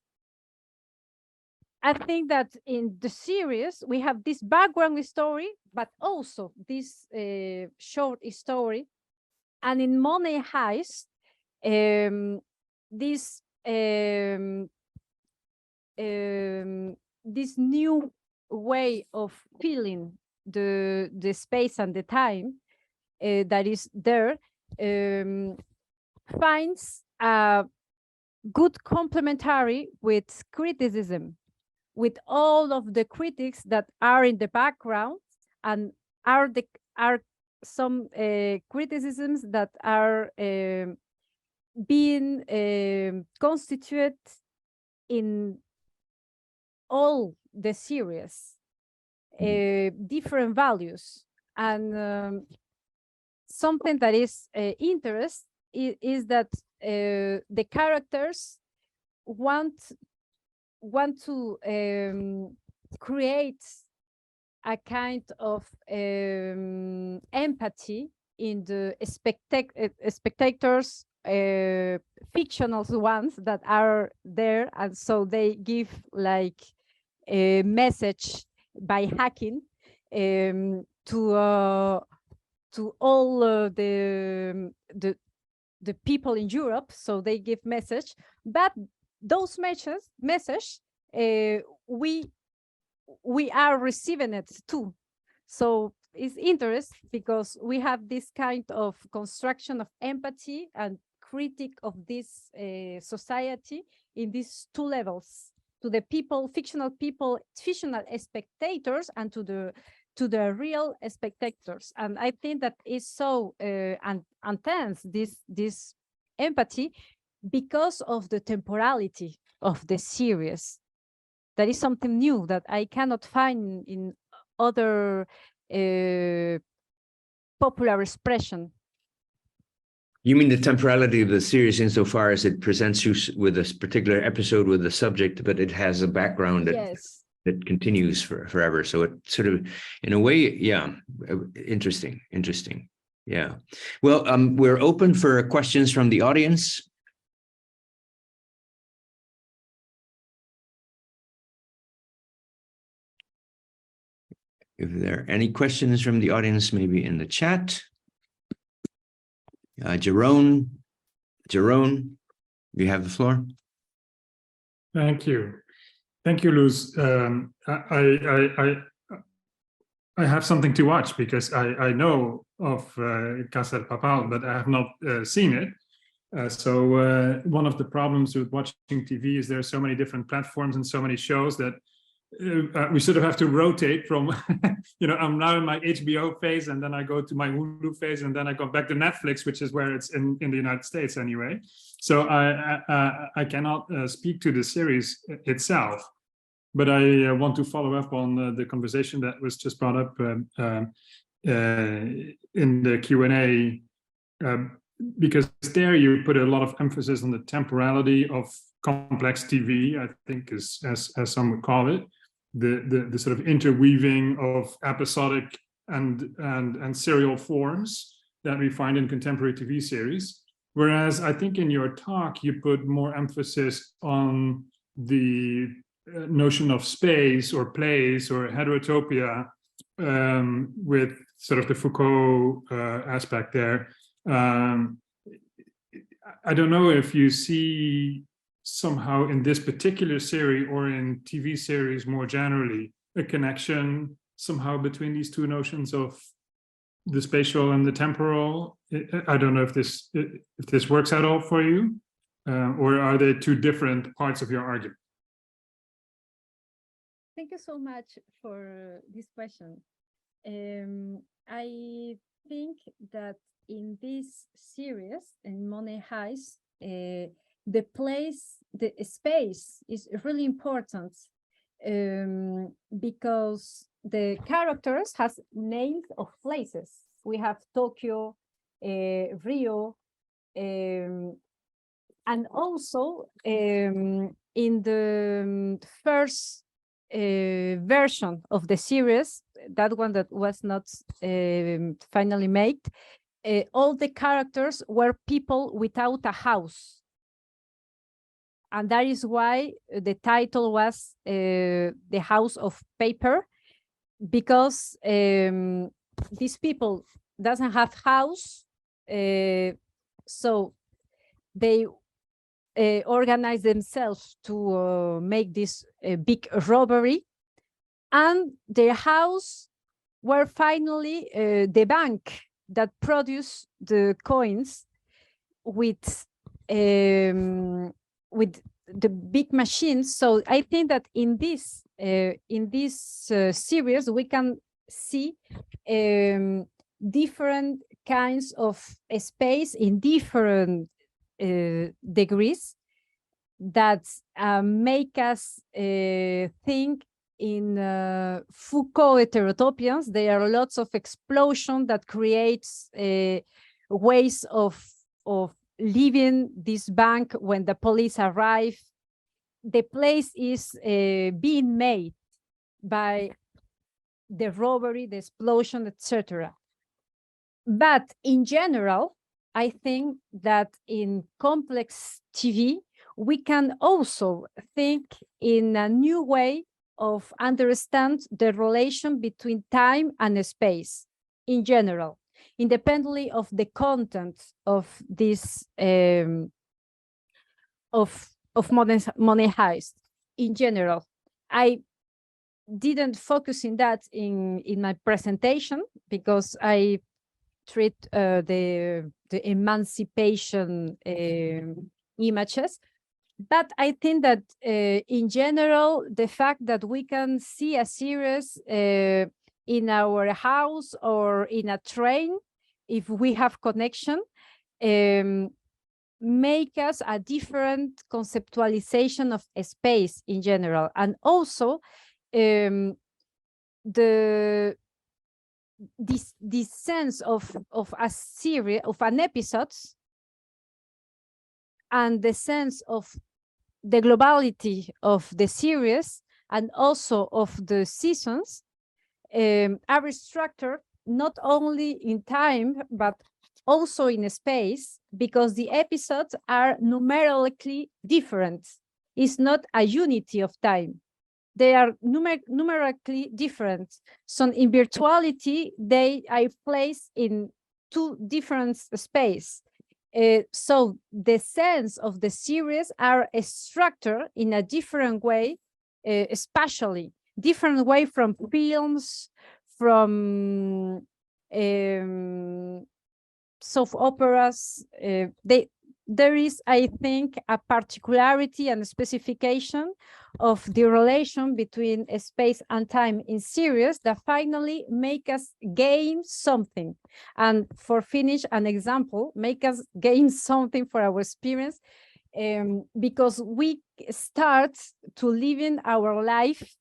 Speaker 6: I think that in the series, we have this background story, but also this short story. And in Money Heist, this new way of feeling the space and the time that is there finds a good complementary with criticism, with all of the critics that are in the background, and are some criticisms that are being constituted in all the series, different values. And something that is interest is that the characters want to create a kind of empathy in the spectators, fictional ones that are there, and so they give like a message by hacking to all the people in Europe. So they give message, but those message we are receiving it too. So it's interesting because we have this kind of construction of empathy and critique of this society in these two levels: to the people, fictional spectators, and to the real spectators. And I think that is so intense, this empathy, because of the temporality of the series. That is something new that I cannot find in other popular expression.
Speaker 1: You mean the temporality of the series insofar as it presents you with a particular episode with a subject, but it has a background that continues forever. So it sort of, in a way, yeah, interesting. Yeah. Well, we're open for questions from the audience. If there are any questions from the audience, maybe in the chat. Jerome, you have the floor.
Speaker 4: Thank you, Luz. I have something to watch because I know of Casa de Papel, but I have not seen it. So one of the problems with watching TV is there are so many different platforms and so many shows that we sort of have to rotate from, I'm now in my HBO phase, and then I go to my Hulu phase, and then I go back to Netflix, which is where it's in the United States anyway. So I cannot speak to the series itself, but I want to follow up on the conversation that was just brought up in the Q&A, because there you put a lot of emphasis on the temporality of complex TV, I think, as some would call it. The sort of interweaving of episodic and serial forms that we find in contemporary TV series. Whereas I think in your talk, you put more emphasis on the notion of space or place or heterotopia with sort of the Foucault aspect there. I don't know if you see somehow in this particular series or in TV series more generally a connection somehow between these two notions of the spatial and the temporal. I don't know if this works at all for you, or are they two different parts of your argument?
Speaker 6: Thank you so much for this question. I think that in this series, in Money Heist, the space is really important because the characters has names of places. We have Tokyo, Rio, and also in the first version of the series, that one that was not finally made, all the characters were people without a house. And that is why the title was The House of Paper, because these people doesn't have house, so they organize themselves to make this big robbery, and their house were finally the bank that produced the coins with the big machines. So I think that in this series we can see different kinds of space in different degrees that make us think in Foucault heterotopians. There are lots of explosion that creates ways of leaving this bank when the police arrive. The place is being made by the robbery, the explosion, etc. But in general, I think that in complex TV, we can also think in a new way of understand the relation between time and space in general, independently of the content of this of Money Heist. In general, I didn't focus in that in my presentation because I treat the emancipation images. But I think that in general, the fact that we can see a series in our house or in a train, if we have connection, make us a different conceptualization of space in general. And also this sense of a series, of an episode, and the sense of the globality of the series and also of the seasons are structured not only in time but also in space, because the episodes are numerically different. It's not a unity of time. They are numerically different. So in virtuality, they are placed in two different spaces. So the sense of the series are structured in a different way, especially different way from films, from soap operas. There is, I think, a particularity and a specification of the relation between space and time in series that finally make us gain something. And for finish, an example, make us gain something for our experience, because we start to live in our life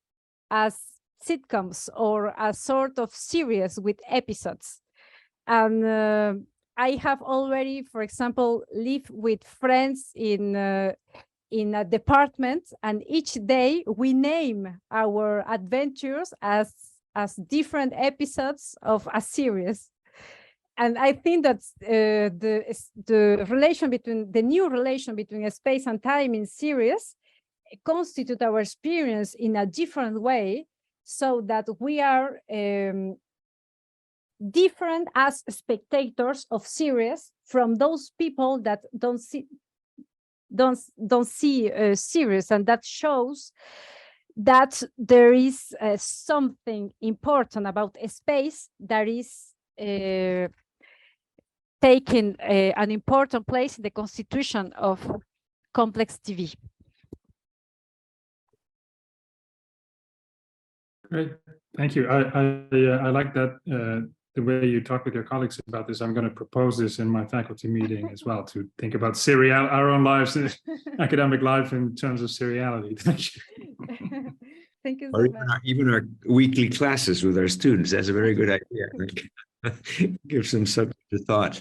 Speaker 6: as sitcoms or a sort of series with episodes. And I have already, for example, lived with friends in a department, and each day we name our adventures as different episodes of a series. And I think that the relation between the new relation between space and time in series constitute our experience in a different way. so that we are different as spectators of series from those people that don't see series, and that shows that there is something important about a space that is taking an important place in the constitution of complex TV.
Speaker 4: Great, thank you. I like that the way you talk with your colleagues about this. I'm going to propose this in my faculty meeting as well, to think about our own lives, academic life in terms of seriality. Thank you.
Speaker 6: Thank you
Speaker 1: Or
Speaker 6: so much.
Speaker 1: even our weekly classes with our students. That's a very good idea. I think. Give some subject to thought.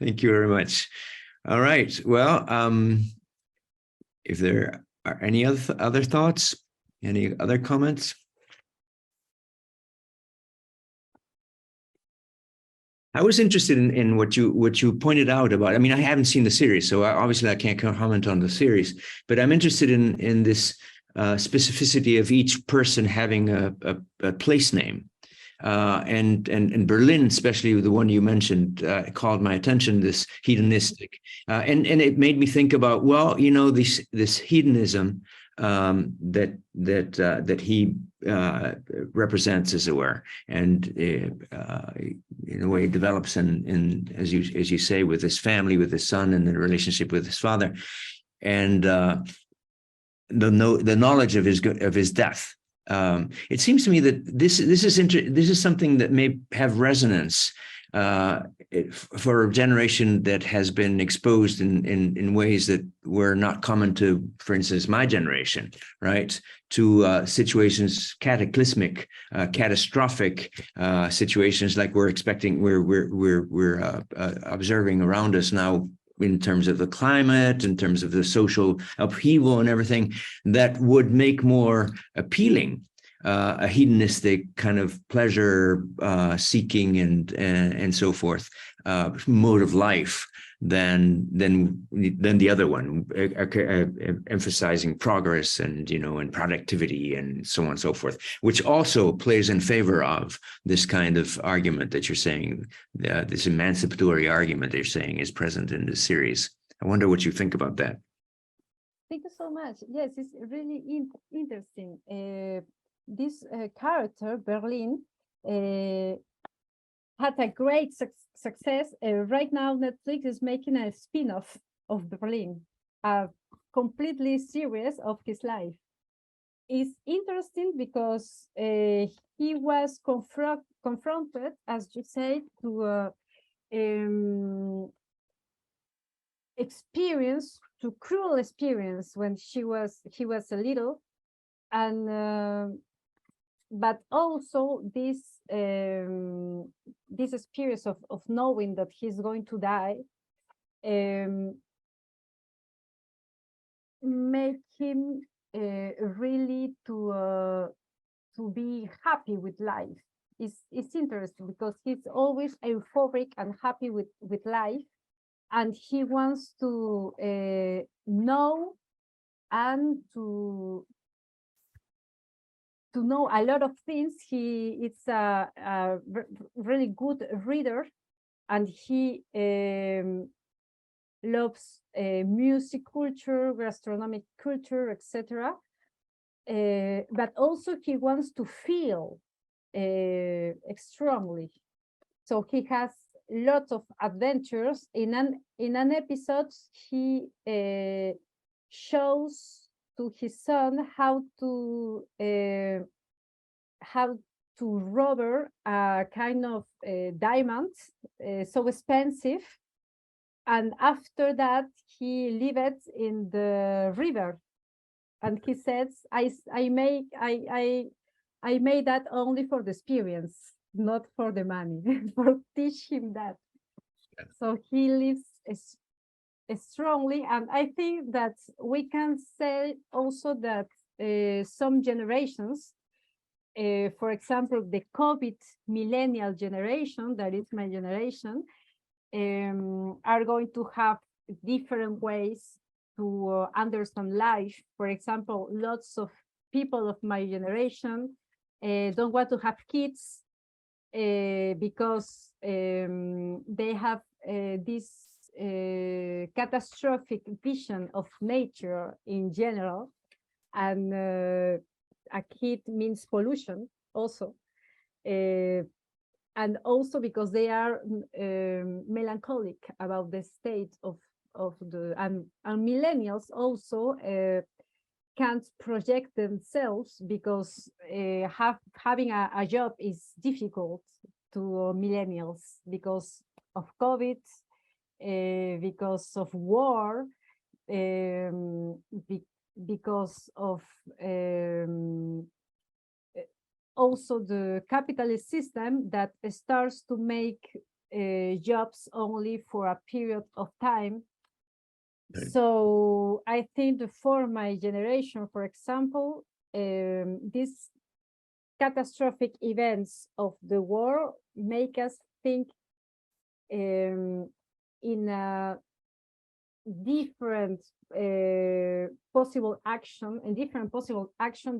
Speaker 1: Thank you very much. All right. Well, if there are any other thoughts, any other comments? I was interested in what you pointed out about. I mean, I haven't seen the series, so obviously I can't comment on the series. But I'm interested in this specificity of each person having a place name. And Berlin, especially the one you mentioned, called my attention, this hedonistic. And it made me think about, well, you know, this hedonism that he represents, as it were, and in a way develops in as you say, with his family, with his son, and the relationship with his father, and the knowledge of his death. It seems to me that this is something that may have resonance for a generation that has been exposed in ways that were not common to, for instance, my generation, right? To situations, cataclysmic, catastrophic situations like we're observing around us now, in terms of the climate, in terms of the social upheaval and everything, that would make more appealing a hedonistic kind of pleasure seeking and so forth mode of life than the other one, emphasizing progress and and productivity and so on and so forth, which also plays in favor of this kind of argument that you're saying, this emancipatory argument that you're saying is present in this series. I wonder what you think about that.
Speaker 6: Thank you so much. Yes, it's really interesting. This character, Berlin, had a great success. Right now, Netflix is making a spin-off of Berlin, a completely series of his life. It's interesting because he was confronted, as you say, to cruel experience when he was a little, and but also this experience of knowing that he's going to die make him really to be happy with life. It's interesting because he's always euphoric and happy with life, and he wants to know and to know a lot of things. It's a really good reader, and he loves music culture, gastronomic culture, etc. But also he wants to feel strongly. So he has lots of adventures. In an episode, he shows to his son how to rob a kind of diamond so expensive, and after that he lives in the river, and he says, I made that only for the experience, not for the money, for teach him that. So he lives strongly, and I think that we can say also that some generations, for example, the COVID millennial generation, that is my generation, are going to have different ways to understand life. For example, lots of people of my generation don't want to have kids because they have this catastrophic vision of nature in general, and a kid means pollution also, and also because they are melancholic about the state of the and millennials also can't project themselves because having a job is difficult to millennials because of COVID, because of war, because of also the capitalist system that starts to make jobs only for a period of time.
Speaker 1: Right.
Speaker 6: So I think that for my generation, for example, these catastrophic events of the war make us think in a different possible action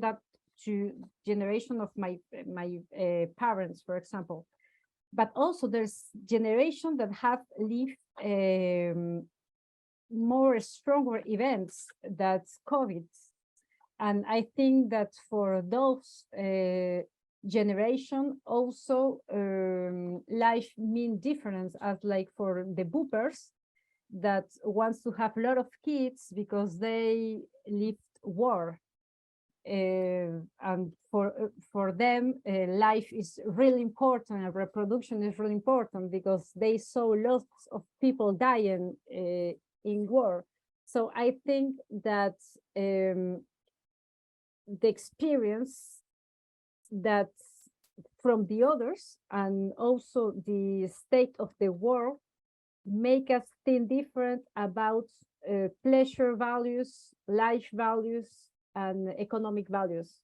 Speaker 6: that to generation of my parents, for example. But also there's generation that have lived more stronger events that's COVID. And I think that for those generation also life mean difference as like for the boopers that wants to have a lot of kids because they lived war. And for them, life is really important and reproduction is really important because they saw lots of people dying in war. So I think that the experience that from the others and also the state of the world make us think different about pleasure values, life values, and economic values.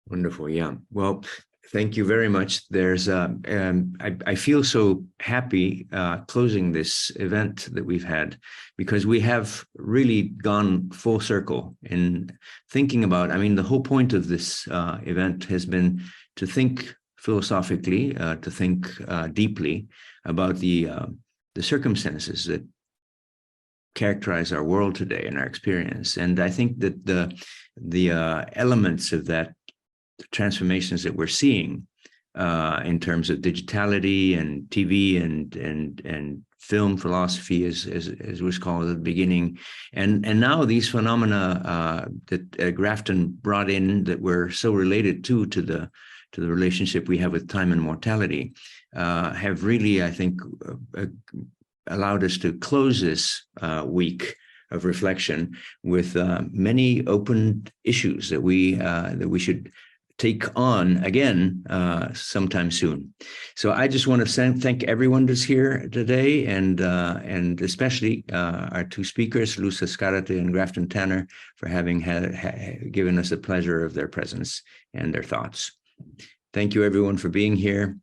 Speaker 1: Wonderful. Yeah. Well, thank you very much. There's I feel so happy closing this event that we've had because we have really gone full circle in thinking about, I mean, the whole point of this event has been to think philosophically, to think deeply about the circumstances that characterize our world today and our experience. And I think that the elements of that transformations that we're seeing in terms of digitality and TV and film philosophy, as was called at the beginning, and now these phenomena that Grafton brought in that we're so related to the relationship we have with time and mortality have really, I think, allowed us to close this week of reflection with many open issues that we should take on again sometime soon. So I just want to thank everyone that's here today, and especially our two speakers, Luz Escarate and Grafton Tanner, for having given us the pleasure of their presence and their thoughts. Thank you, everyone, for being here.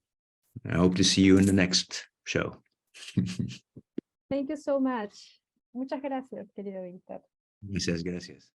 Speaker 1: I hope to see you in the next show.
Speaker 6: Thank you so much. Muchas gracias, querido Víctor.
Speaker 1: Muchas gracias.